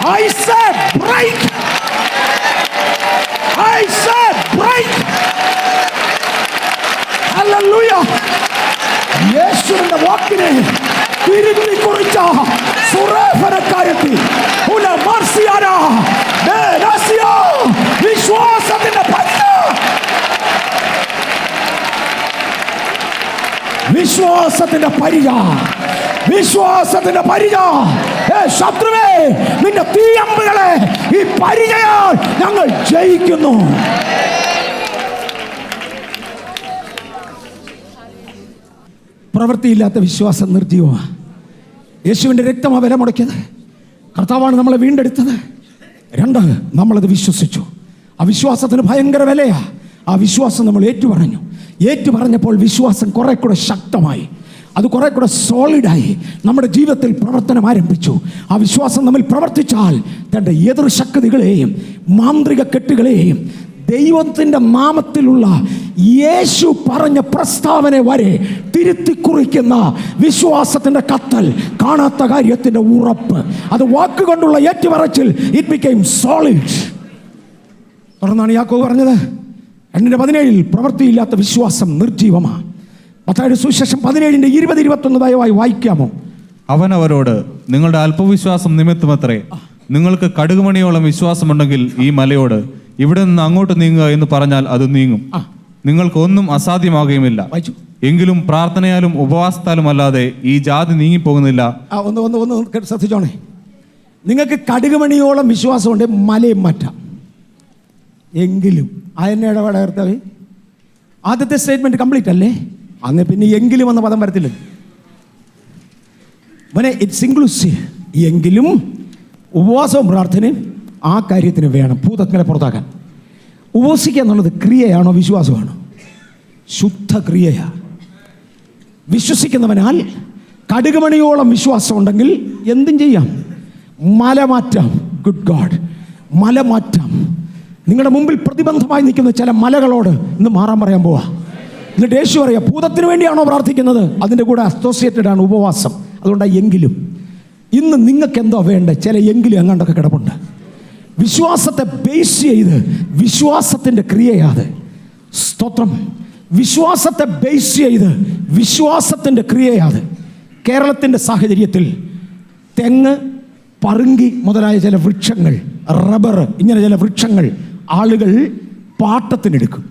I say break. I say break. Hallelujah. യേശുവിന്റെ വാക്കിനെ തിരുത്തി കുറിച്ച സുറഫനക്കാരത്തി വിശ്വാസത്തിന്റെ വിശ്വാസത്തിന്റെ പരിച, വിശ്വാസത്തിന്റെ പരിച. ശത്രുവേ, നിന്റെ തീയമ്പുകളെ ഈ പരിചയാൽ ഞങ്ങൾ ജയിക്കുന്നു. പ്രവൃത്തിയില്ലാത്ത വിശ്വാസം നിർജീവമാണ്. യേശുവിൻ്റെ രക്തമാണ് വില മുടക്കിയത്. കർത്താവാണ് നമ്മളെ വീണ്ടെടുത്തത്. 2, നമ്മളത് വിശ്വസിച്ചു. ആ വിശ്വാസത്തിന് ഭയങ്കര വിലയാ. ആ വിശ്വാസം നമ്മൾ ഏറ്റുപറഞ്ഞു. ഏറ്റുപറഞ്ഞപ്പോൾ വിശ്വാസം കുറെ കൂടെ ശക്തമായി, അത് കുറെ കൂടെ സോളിഡായി നമ്മുടെ ജീവിതത്തിൽ പ്രവർത്തനം ആരംഭിച്ചു. ആ വിശ്വാസം നമ്മൾ പ്രവർത്തിച്ചാൽ തൻ്റെ എതിർ ശക്തികളെയും മാന്ത്രിക കെട്ടുകളെയും ദൈവത്തിൻ്റെ നാമത്തിലുള്ള യേശു പറഞ്ഞ പ്രസ്താവന വരെ തിരുത്തി കുറിക്കുന്ന വിശ്വാസത്തിൻ്റെ കത്തൽ, കാണാത്ത കാര്യത്തിൻ്റെ ഉറപ്പ്, അത് വാക്കുകൊണ്ടുള്ള ഏറ്റുപറച്ചിൽ. It became solid. തുടർന്നാണ് യാക്കോബ് പറഞ്ഞത് 2:17 പ്രവൃത്തിയില്ലാത്ത വിശ്വാസം നിർജീവമാണ്. മത്തായിയുടെ സുവിശേഷം 17:20-21 ദയവായി വായിക്കാമോ? അവൻ അവരോട്, നിങ്ങളുടെ അല്പവിശ്വാസം നിമിത്തമത്രേ. നിങ്ങൾക്ക് കടുകുമണിയോളം വിശ്വാസമുണ്ടെങ്കിൽ ഈ മലയോട് ഇവിടെ നിന്ന് അങ്ങോട്ട് നീങ്ങുക എന്ന് പറഞ്ഞാൽ അത് നീങ്ങും. നിങ്ങൾക്ക് ഒന്നും അസാധ്യമാകുകയുമില്ല. എങ്കിലും പ്രാർത്ഥനയാലും ഉപവാസത്താലും അല്ലാതെ ഈ ജാതി നീങ്ങിപ്പോകുന്നില്ല. ഒന്ന് ശ്രദ്ധിച്ചോണേ. നിങ്ങൾക്ക് കടുകുമണിയോളം വിശ്വാസമുണ്ട്, മലയും മാറ്റാം. എങ്കിലും അതിനെ ഇടപെടർത്തവേ, ആദ്യത്തെ സ്റ്റേറ്റ്മെന്റ് കംപ്ലീറ്റ് അല്ലേ? അന്ന് പിന്നെ എങ്കിലും എന്ന പദം വരത്തില്ല. It's inclusive. എങ്കിലും ഉപവാസവും പ്രാർത്ഥനയും ആ കാര്യത്തിന് വേണം. ഭൂതങ്ങളെ പുറത്താക്കാൻ ഉപവസിക്കുക എന്നുള്ളത് ക്രിയയാണോ വിശ്വാസമാണോ? ശുദ്ധ ക്രിയയാണ്. വിശ്വസിക്കുന്നവനാൽ കടുകുമണിയോളം വിശ്വാസമുണ്ടെങ്കിൽ എന്തും ചെയ്യാം. മല മാറ്റാം. ഗുഡ് ഗോഡ്, മല മാറ്റാം. നിങ്ങളുടെ മുമ്പിൽ പ്രതിബന്ധമായി നിൽക്കുന്ന ചില മലകളോട് ഇന്ന് മാറാൻ പറയാൻ പോവാ. എന്നിട്ട് യേശു പറയാം, ഭൂതത്തിന് വേണ്ടിയാണോ പ്രാർത്ഥിക്കുന്നത്? അതിൻ്റെ കൂടെ അസോസിയേറ്റഡ് ആണ് ഉപവാസം. അതുകൊണ്ടാണ് എങ്കിലും. ഇന്ന് നിങ്ങൾക്ക് എന്തോ വേണ്ട, ചില എങ്കിലും എങ്ങാണ്ടൊക്കെ കിടപ്പുണ്ട്. വിശ്വാസത്തെ ബേസ് ചെയ്ത് വിശ്വാസത്തിൻ്റെ ക്രിയയാത്. സ്തോത്രം. വിശ്വാസത്തെ ബേസ് ചെയ്ത് വിശ്വാസത്തിൻ്റെ ക്രിയയാത്. കേരളത്തിൻ്റെ സാഹചര്യത്തിൽ തെങ്ങ്, പറുങ്കി മുതലായ ചില വൃക്ഷങ്ങൾ, റബ്ബർ, ഇങ്ങനെ ചില വൃക്ഷങ്ങൾ ആളുകൾ പാട്ടത്തിനെടുക്കും.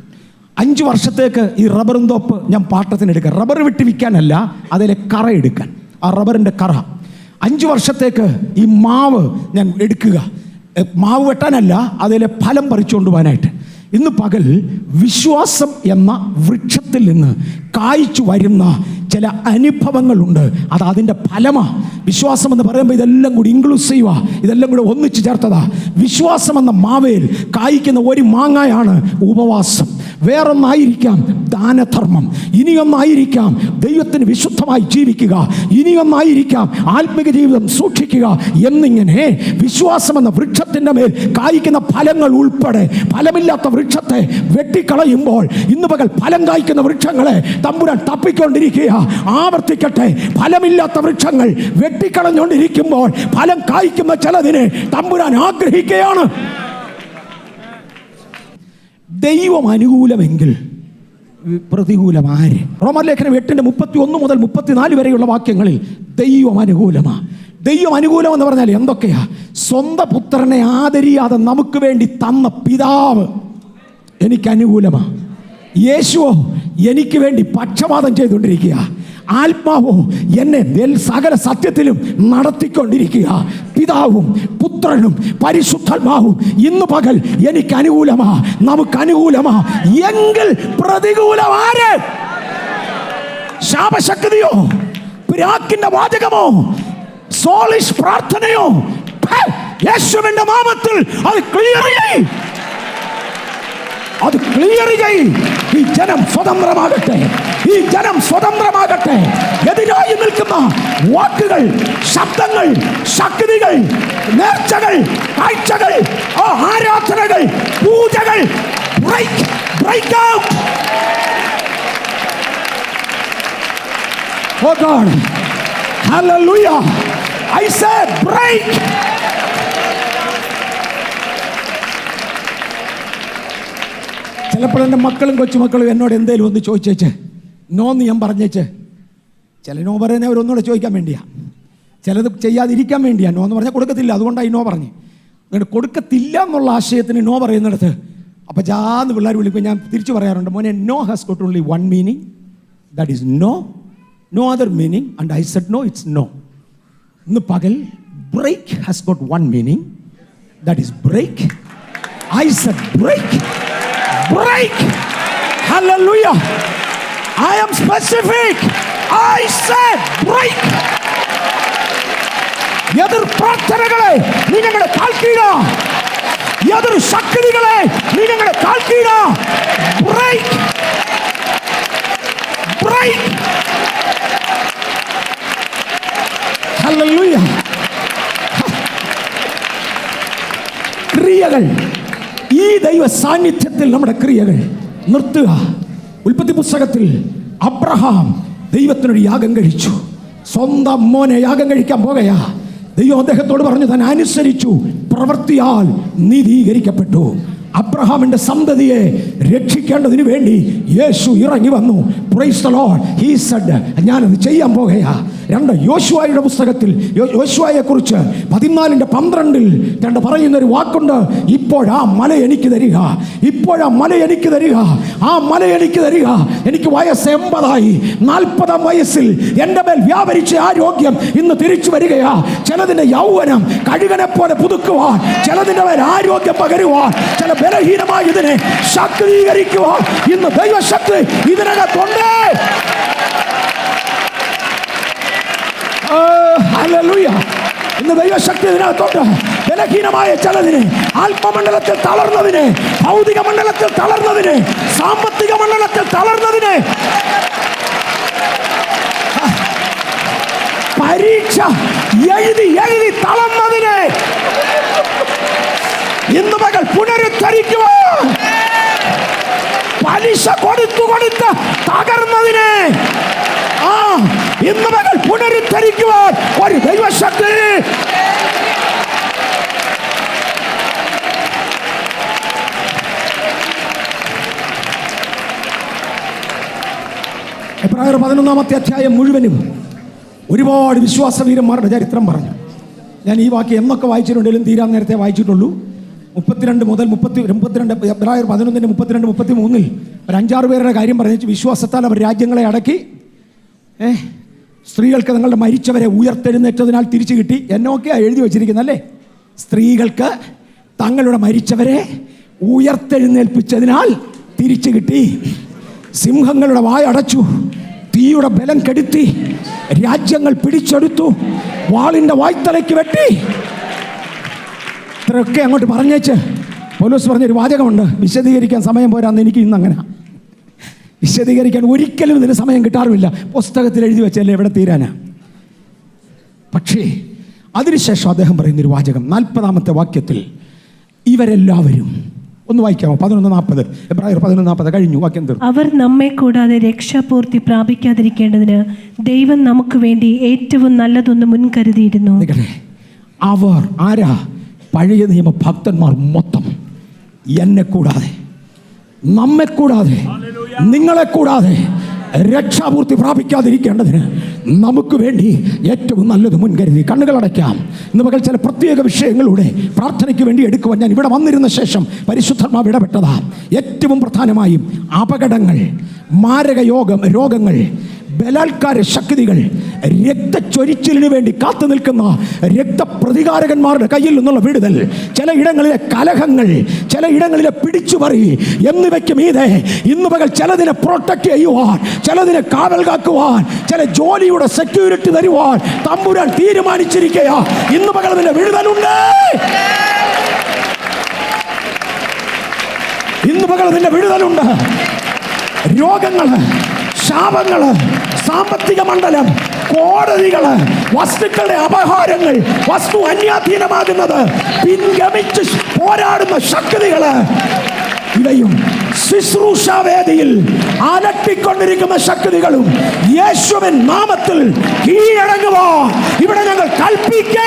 5 വർഷത്തേക്ക് ഈ റബ്ബറും തോപ്പ് ഞാൻ പാട്ടത്തിനെടുക്കുക. റബ്ബർ വെട്ടി വിൽക്കാനല്ല, അതിലെ കറ എടുക്കാൻ. ആ റബ്ബറിൻ്റെ കറ 5 വർഷത്തേക്ക് ഈ മാവ് ഞാൻ എടുക്കുക. മാവ് വെട്ടാനല്ല, അതിലെ ഫലം പറിച്ചുകൊണ്ട് പോകാനായിട്ട്. ഇന്ന് പകൽ വിശ്വാസം എന്ന വൃക്ഷത്തിൽ നിന്ന് കായ്ച്ചു വരുന്ന ചില അനുഭവങ്ങളുണ്ട്. അത് അതിൻ്റെ ഫലമാണ്. വിശ്വാസം എന്ന് പറയുമ്പോൾ ഇതെല്ലാം കൂടി ഇൻക്ലൂസീവാ, ഇതെല്ലാം കൂടി ഒന്നിച്ചു ചേർത്തതാ. വിശ്വാസം എന്ന മാവേൽ കായ്ക്കുന്ന ഒരു മാങ്ങയാണ് ഉപവാസം. വേറൊന്നായിരിക്കാം ദാനധർമ്മം, ഇനിയൊന്നായിരിക്കാം ദൈവത്തിന് വിശുദ്ധമായി ജീവിക്കുക, ഇനിയൊന്നായിരിക്കാം ആത്മിക ജീവിതം സൂക്ഷിക്കുക. എന്നിങ്ങനെ വിശ്വാസം എന്ന വൃക്ഷത്തിൻ്റെ മേൽ കായ്ക്കുന്ന ഫലങ്ങൾ ഉൾപ്പെടെ ഫലമില്ലാത്ത വൃക്ഷത്തെ വെട്ടിക്കളയുമ്പോൾ ഇന്ന് പകൽ ഫലം കായ്ക്കുന്ന വൃക്ഷങ്ങളെ തമ്പുരാൻ തപ്പിക്കൊണ്ടിരിക്കുക. ആവർത്തിക്കട്ടെ, ഫലമില്ലാത്ത വൃക്ഷങ്ങൾ വെട്ടിക്കളഞ്ഞുകൊണ്ടിരിക്കുമ്പോൾ ഫലം കായ്ക്കുന്ന ചിലതിനെ തമ്പുരാൻ ആഗ്രഹിക്കുകയാണ്. ദൈവം അനുകൂലമെങ്കിൽ പ്രതികൂലം ആര്? റോമർലേഖനം 8:31 മുതൽ 34 വരെയുള്ള വാക്യങ്ങളിൽ ദൈവം അനുകൂലമാ. ദൈവം അനുകൂലം എന്ന് പറഞ്ഞാൽ എന്തൊക്കെയാ? സ്വന്തം പുത്രനെ ആദരിയാതെ നമുക്ക് വേണ്ടി തന്ന പിതാവ് എനിക്ക് അനുകൂലമാ. യേശുവോ എനിക്ക് വേണ്ടി പക്ഷപാതം ചെയ്തുകൊണ്ടിരിക്കുക. ആത്മാവോ എന്നെ സകല സത്യത്തിലും നടത്തിക്കൊണ്ടിരിക്കുക. പിതാവും പുത്രനും പരിശുദ്ധാത്മാവും ഇന്ന് പകൽ എനിക്ക് അനുകൂലമാ, നമുക്ക് അനുകൂലമാ. എങ്കിൽ പ്രതികൂലമാര്? ശാപശക്തിയോ, പിരാക്കിന്റെ വാചകമോ, സോളിഷ് പ്രാർത്ഥനയോ? യേശുവിന്റെ നാമത്തിൽ അത് ക്ലിയർ ചെയ്യ്, അത് ക്ലിയർ ചെയ്യ്. ഈ ജനം സ്വതന്ത്രമാകട്ടെ, ഈ ജനം സ്വതന്ത്രമാകട്ടെ. എതിരായി നിൽക്കുന്ന വാക്കുകൾ, ശബ്ദങ്ങൾ, ശക്തികൾ, നേർച്ചകൾ, കാഴ്ചകൾ, ആരാധനകൾ, പൂജകൾ break out. Oh God, hallelujah, I say break. ചിലപ്പോൾ എൻ്റെ മക്കളും കൊച്ചുമക്കളും എന്നോട് എന്തേലും ഒന്ന് ചോദിച്ചേച്ച് നോന്ന് ഞാൻ പറഞ്ഞേച്ച്. ചില നോ പറയുന്നത് അവരൊന്നുകൂടെ ചോദിക്കാൻ വേണ്ടിയാ, ചിലത് ചെയ്യാതിരിക്കാൻ വേണ്ടിയാ. നോ എന്ന് പറഞ്ഞാൽ കൊടുക്കത്തില്ല, അതുകൊണ്ടാണ് ഈ നോ പറഞ്ഞ്. എന്നിട്ട് കൊടുക്കത്തില്ല എന്നുള്ള ആശയത്തിന് നോ പറയുന്നിടത്ത് അപ്പോൾ ജാന്ന് പിള്ളേർ വിളിക്കും. ഞാൻ തിരിച്ചു പറയാറുണ്ട്, മോനെ, no has got only one meaning, that is no, no other meaning. And I said no, it's no. ഇന്ന് പകൽ break has got one meaning, that is break. I said break. Break. Hallelujah. I am specific. I said break. എതിർ പ്രാർത്ഥനകളെ നീ ഞങ്ങളുടെ കാൽക്കീഴ, എതിർ ശക്തികളെ നീ ഞങ്ങളുടെ കാൽക്കീഴ. Break. Break. Hallelujah. ക്രിയകൾ, ഈ ദൈവ സാന്നിധ്യത്തിൽ നമ്മുടെ ക്രിയകൾ നിർത്തുക. ഉൽപ്പത്തി പുസ്തകത്തിൽ അബ്രഹാം ദൈവത്തിനൊരു യാഗം കഴിച്ചു. സ്വന്തം മോനെ യാഗം കഴിക്കാൻ പോകയാ. ദൈവം അദ്ദേഹത്തോട് പറഞ്ഞു, താൻ അനുസരിച്ചു, പ്രവൃത്തിയാൽ നീതീകരിക്കപ്പെട്ടു. അബ്രഹാമിന്റെ സന്തതിയെ രക്ഷിക്കേണ്ടതിന് വേണ്ടി യേശു ഇറങ്ങി വന്നു. Praise the Lord. He said, ഞാനത് ചെയ്യാൻ പോകയാ. 2 യോശുവയുടെ പുസ്തകത്തിൽ യോശുവയെ കുറിച്ച് 14:12 പറയുന്നൊരു വാക്കുണ്ട്, ഇപ്പോഴാ മല എനിക്ക് തരിക, ഇപ്പോഴാ മല എനിക്ക് തരിക, ആ മല എനിക്ക് തരിക. എനിക്ക് വയസ്സ് 80ആയി. 40-ാം വയസ്സിൽ എൻ്റെ മേൽ വ്യാപരിച്ച ആരോഗ്യം ഇന്ന് തിരിച്ചു വരികയാ. ചിലതിൻ്റെ യൗവനം കഴുകനെ പോലെ പുതുക്കുവാൻ, ചിലതിൻ്റെ മേൽ ആരോഗ്യം പകരുവാൻ, ചില ബലഹീനമായി ഇതിനെ ശക്തീകരിക്കുവാൻ ഇന്ന് ദൈവശക്തി ഇതിനകത്തുണ്ട്. ഹല്ലേലൂയ. ഇന്ന് ദൈവശക്തി ഇതിനകത്തുണ്ട്. ബലഹീനമായ ചിലതിനെ, ആത്മമണ്ഡലത്തിൽ തളർന്നതിനെ, ഭൗതിക മണ്ഡലത്തിൽ തളർന്നതിനെ, സാമ്പത്തിക മണ്ഡലത്തിൽ തളർന്നതിനെ, പരീക്ഷ എഴുതി എഴുതി തളർന്നതിനെ ഇന്ന് പകൽ പുനരുദ്ധരിക്കുവാൻ, പലിശ കൊടുത്ത് തകർന്നതിനെ ഇന്ന് പകൽ പുനരുദ്ധരിക്കുവാൻ ഒരു ദൈവശക്തി. എബ്രായർ 11-ാമത്തെ അധ്യായം മുഴുവനും ഒരുപാട് വിശ്വാസവീരന്മാരുടെ ചരിത്രം പറഞ്ഞു. ഞാൻ ഈ വാക്യം എന്നൊക്കെ വായിച്ചിട്ടുണ്ടെങ്കിലും തീരാൻ നേരത്തെ വായിച്ചിട്ടുള്ളൂ. 32 മുതൽ 32 എബ്രായർ 11 32 33 ഒരു 5-6 പേരുടെ കാര്യം പറഞ്ഞു. വിശ്വാസത്താൽ അവർ രാജ്യങ്ങളെ അടക്കി, സ്ത്രീകൾക്ക് തങ്ങളുടെ മരിച്ചവരെ ഉയർത്തെഴുന്നേറ്റതിനാൽ തിരിച്ചു കിട്ടി എന്നൊക്കെയാണ് എഴുതി വച്ചിരിക്കുന്നല്ലേ. സ്ത്രീകൾക്ക് തങ്ങളുടെ മരിച്ചവരെ ഉയർത്തെഴുന്നേൽപ്പിച്ചതിനാൽ തിരിച്ചു കിട്ടി. സിംഹങ്ങളുടെ വായ അടച്ചു, തീയുടെ ബലം കെടുത്തി, രാജ്യങ്ങൾ പിടിച്ചെടുത്തു, വാളിൻ്റെ വായ്ത്തലയ്ക്ക് വെട്ടി. ഇത്രയൊക്കെ അങ്ങോട്ട് പറഞ്ഞേച്ച് പൗലോസ് പറഞ്ഞൊരു വാചകമുണ്ട്, വിശദീകരിക്കാൻ സമയം പോരാന്ന്. എനിക്ക് ഇന്ന് അങ്ങനെ വിശദീകരിക്കാൻ ഒരിക്കലും ഇതിന് സമയം കിട്ടാറുമില്ല. പുസ്തകത്തിൽ എഴുതി വെച്ചല്ലേ എവിടെ തീരാനാ. പക്ഷേ അതിനുശേഷം അദ്ദേഹം പറയുന്നൊരു വാചകം 40-ാമത്തെ വാക്യത്തിൽ, ഇവരെല്ലാവരും ഒന്ന് വായിക്കാമോ? 11:40 എബ്രായർ 11:40 കഴിഞ്ഞു, വാക്യം തീർന്നു. അവർ നമ്മെ കൂടാതെ രക്ഷാപൂർത്തി പ്രാപിക്കാതിരിക്കേണ്ടതിന് ദൈവം നമുക്ക് വേണ്ടി ഏറ്റവും നല്ലതൊന്ന് മുൻകരുതിയിരുന്നു. അവർ ആരാ? പഴയ നിയമ ഭക്തന്മാർ മൊത്തം. എന്നെ കൂടാതെ, നമ്മെ കൂടാതെ, നിങ്ങളെ കൂടാതെ രക്ഷാപൂർത്തി പ്രാപിക്കാതിരിക്കേണ്ടതിന് നമുക്ക് വേണ്ടി ഏറ്റവും നല്ലത് മുൻകരുതി. കണ്ണുകൾ അടയ്ക്കാം. ഇന്ന് പകൽ ചില പ്രത്യേക വിഷയങ്ങളുടെ പ്രാർത്ഥനയ്ക്ക് വേണ്ടി എടുക്കുവാൻ ഞാൻ ഇവിടെ വന്നിരുന്ന ശേഷം പരിശുദ്ധാത്മാവ് ഇടപെട്ടതാ. ഏറ്റവും പ്രധാനമായും അപകടങ്ങൾ, മാരക രോഗങ്ങൾ, ബലാത്കാര ശക്തികൾ, രക്തച്ചൊരിച്ചിലിന് വേണ്ടി കാത്തു നിൽക്കുന്ന രക്തപ്രതികാരകന്മാരുടെ കയ്യിൽ നിന്നുള്ള വിടുതൽ, ചില ഇടങ്ങളിലെ കലഹങ്ങൾ, ചില ഇടങ്ങളിലെ പിടിച്ചുപറി എന്നിവയ്ക്ക് മീതെ ഇന്ന് പകൽ ചിലതിനെ പ്രൊട്ടക്ട് ചെയ്യുവാൻ, ചിലതിനെ കാവൽ കാക്കുവാൻ, ചില ജോലിയുടെ സെക്യൂരിറ്റി തരുവാൻ തമ്പുരാൻ തീരുമാനിച്ചിരിക്കുക. ഇന്ന് പകൽ അതിന്റെ വിടുതലുണ്ട്. ഇന്ന് പകൽ അതിന്റെ വിടുതലുണ്ട്. രോഗങ്ങള്, ശാപങ്ങള്, സാമ്പത്തിക മണ്ഡലം, കോടതികള്, വസ്തുക്കളുടെ അപഹാരങ്ങൾ, വസ്തു അന്യാധീനമാകുന്നത്, പിൻഗമിച്ച് പോരാടുന്ന ശക്തികള്, ഇവയും ശുശ്രൂഷാവേദിയിൽ അലട്ടിക്കൊണ്ടിരിക്കുന്ന ശക്തികളും യേശുവിൻ നാമത്തിൽ കീഴടങ്ങുവാൻ ഇവിടെ ഞങ്ങൾ കൽപ്പിക്കുക.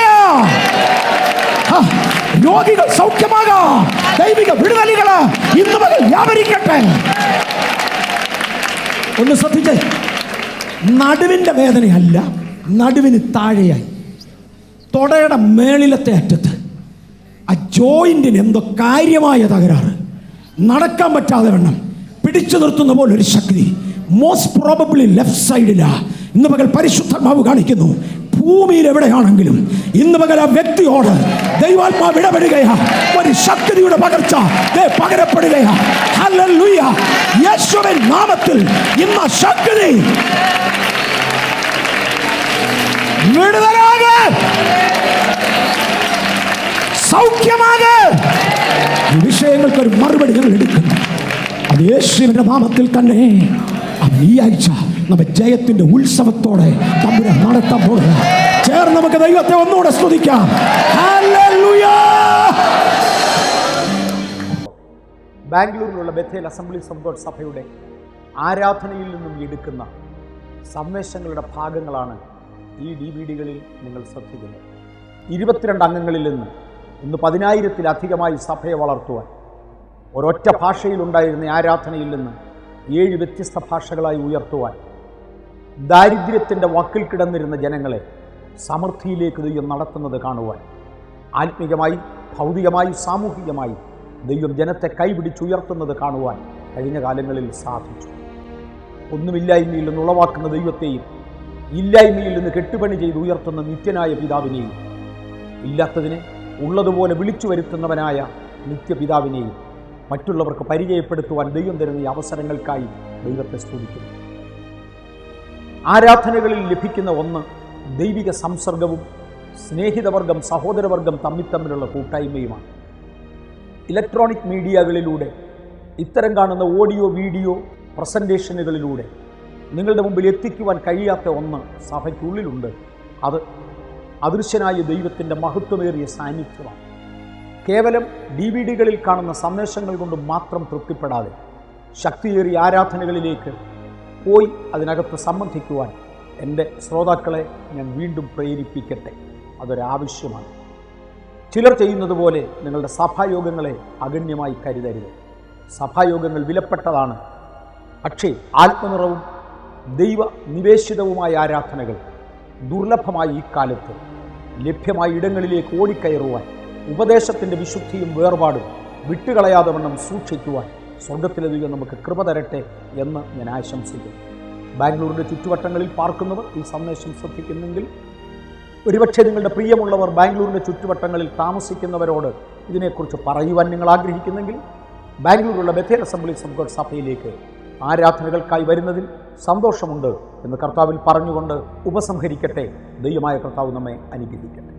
രോഗികൾ സൗഖ്യമാകാം. ദൈവിക വിടുതലുകള് ഇന്ന് മുതൽ വ്യാപരിക്കട്ടെ. ഒന്ന് ശ്രദ്ധിച്ചേ, നടുവിൻ്റെ വേദനയല്ല, നടുവിന് താഴെയായി തൊടയുടെ മേളിലത്തെ അറ്റത്ത് ആ ജോയിന്റിന് എന്തോ കാര്യമായ തകരാറ്, നടക്കാൻ പറ്റാതെ വണ്ണം പിടിച്ചു നിർത്തുന്ന പോലെ ഒരു ശക്തി. മോസ്റ്റ് പ്രോബബ്ലി ലെഫ്റ്റ് സൈഡിലാ. ഇന്ന് പകൽ പരിശുദ്ധാത്മാവ് കാണിക്കുന്നു, ഭൂമിയിൽ എവിടെയാണെങ്കിലും ഇന്ന് പകൽ ആ വ്യക്തിയോട് ദൈവാത്മാവ് ഇടപെടുകയാ. ഒരു ശക്തിയുടെ പകർച്ച പകരപ്പെടുകയാ. ഹല്ലേലൂയ. യേശുവിൻ നാമത്തിൽ ഇന്ന് ശക്തി വിടുതലാകെ, സൗഖ്യമാകെ. ഈ വിഷയങ്ങൾക്കൊരു മറുപടി ഞങ്ങൾ എടുക്കുന്നു. അത് യേശുവിന്റെ നാമത്തിൽ തന്നെ. ഈ ആഴ്ച നമ്മെ ജയത്തിന്റെ ഉത്സവത്തോടെ തമ്പുരാൻ നടത്താൻ പോകുക. ചേർന്ന് നമുക്ക് ദൈവത്തെ ഒന്നുകൂടെ സ്തുതിക്കാം. ഹല്ലേലൂയ. ബാംഗ്ലൂരിലുള്ള ബഥേൽ അസംബ്ലീസ് ഓഫ് ഗോഡ് സഭയുടെ ആരാധനയിൽ നിന്നും എടുക്കുന്ന സന്ദേശങ്ങളുടെ ഭാഗങ്ങളാണ് ഈ DVD-കളിൽ നിങ്ങൾ ശ്രദ്ധിക്കുന്നത്. 22 അംഗങ്ങളിൽ നിന്ന് ഇന്ന് 10,000-ത്തിലധികമായി സഭയെ വളർത്തുവാൻ ഒരൊറ്റ ഭാഷയിലുണ്ടായിരുന്ന ആരാധനയിൽ നിന്ന് 7 വ്യത്യസ്ത ഭാഷകളായി ഉയർത്തുവാൻ, ദാരിദ്ര്യത്തിൻ്റെ വക്കിൽ കിടന്നിരുന്ന ജനങ്ങളെ സമൃദ്ധിയിലേക്ക് ദൈവം നടത്തുന്നത് കാണുവാൻ, ആത്മീകമായി, ഭൗതികമായി, സാമൂഹികമായി ദൈവം ജനത്തെ കൈപിടിച്ചുയർത്തുന്നത് കാണുവാൻ കഴിഞ്ഞ കാലങ്ങളിൽ സാധിച്ചു. ഒന്നുമില്ലായ്മയിൽ നിന്ന് ഉളവാക്കുന്ന ദൈവത്തെയും ഇല്ലായ്മയിൽ നിന്ന് കെട്ടുപണി ചെയ്ത് ഉയർത്തുന്ന നിത്യനായ പിതാവിനെയും, ഇല്ലാത്തതിനെ ഉള്ളതുപോലെ വിളിച്ചു വരുത്തുന്നവനായ നിത്യപിതാവിനെയും മറ്റുള്ളവർക്ക് പരിചയപ്പെടുത്തുവാൻ ദൈവം തരുന്ന ഈ അവസരങ്ങൾക്കായി ദൈവത്തെ സ്തുതിക്കുന്നു. ആരാധനകളിൽ ലഭിക്കുന്ന ഒന്ന് ദൈവിക സംസർഗവും സ്നേഹിതവർഗം, സഹോദരവർഗം തമ്മിലുള്ള കൂട്ടായ്മയുമാണ്. ഇലക്ട്രോണിക് മീഡിയകളിലൂടെ ഇത്തരം കാണുന്ന ഓഡിയോ വീഡിയോ പ്രസൻറ്റേഷനുകളിലൂടെ നിങ്ങളുടെ മുമ്പിൽ എത്തിക്കുവാൻ കഴിയാത്ത ഒന്ന് സഭയ്ക്കുള്ളിലുണ്ട്. അത് അദൃശ്യനായ ദൈവത്തിൻ്റെ മഹത്വമേറിയ സാന്നിധ്യമാണ്. കേവലം DVD-കളിൽ കാണുന്ന സന്ദേശങ്ങൾ കൊണ്ട് മാത്രം തൃപ്തിപ്പെടാതെ ശക്തിയേറിയ ആരാധനകളിലേക്ക് പോയി അതിനകത്ത് സംബന്ധിക്കുവാൻ എൻ്റെ ശ്രോതാക്കളെ ഞാൻ വീണ്ടും പ്രേരിപ്പിക്കട്ടെ. അതൊരാവശ്യമാണ്. ചിലർ ചെയ്യുന്നത് പോലെ നിങ്ങളുടെ സഭായോഗങ്ങളെ അഗണ്യമായി കരുതരുത്. സഭായോഗങ്ങൾ വിലപ്പെട്ടതാണ്. പക്ഷേ ആത്മനിറവും ദൈവ നിവേശിതവുമായ ആരാധനകൾ ദുർലഭമായി ഈ കാലത്ത് ലഭ്യമായ ഇടങ്ങളിലേക്ക് ഓടിക്കയറുവാൻ ഉപദേശത്തിൻ്റെ വിശുദ്ധിയും വേർപാടും വിട്ടുകളയാതെ വണ്ണം സൂക്ഷിക്കുവാൻ സ്വർഗത്തിലെ ദൈവം നമുക്ക് കൃപ തരട്ടെ എന്ന് ഞാൻ ആശംസിക്കുന്നു. ബാംഗ്ലൂരിൻ്റെ ചുറ്റുവട്ടങ്ങളിൽ പാർക്കുന്നവർ ഈ സന്ദേശം ശ്രദ്ധിക്കുന്നെങ്കിൽ, ഒരുപക്ഷെ നിങ്ങളുടെ പ്രിയമുള്ളവർ ബാംഗ്ലൂരിൻ്റെ ചുറ്റുവട്ടങ്ങളിൽ താമസിക്കുന്നവരോട് ഇതിനെക്കുറിച്ച് പറയുവാൻ നിങ്ങൾ ആഗ്രഹിക്കുന്നെങ്കിൽ, ബാംഗ്ലൂരിലുള്ള ബഥേൽ അസംബ്ലീസ് ഓഫ് ഗോഡ് സഭയിലേക്ക് ആരാധനകൾക്കായി വരുന്നതിൽ സന്തോഷമുണ്ട് എന്ന് കർത്താവിൽ പറഞ്ഞുകൊണ്ട് ഉപസംഹരിക്കട്ടെ. ദൈവമായ കർത്താവ് നമ്മെ അനുഗ്രഹിക്കട്ടെ.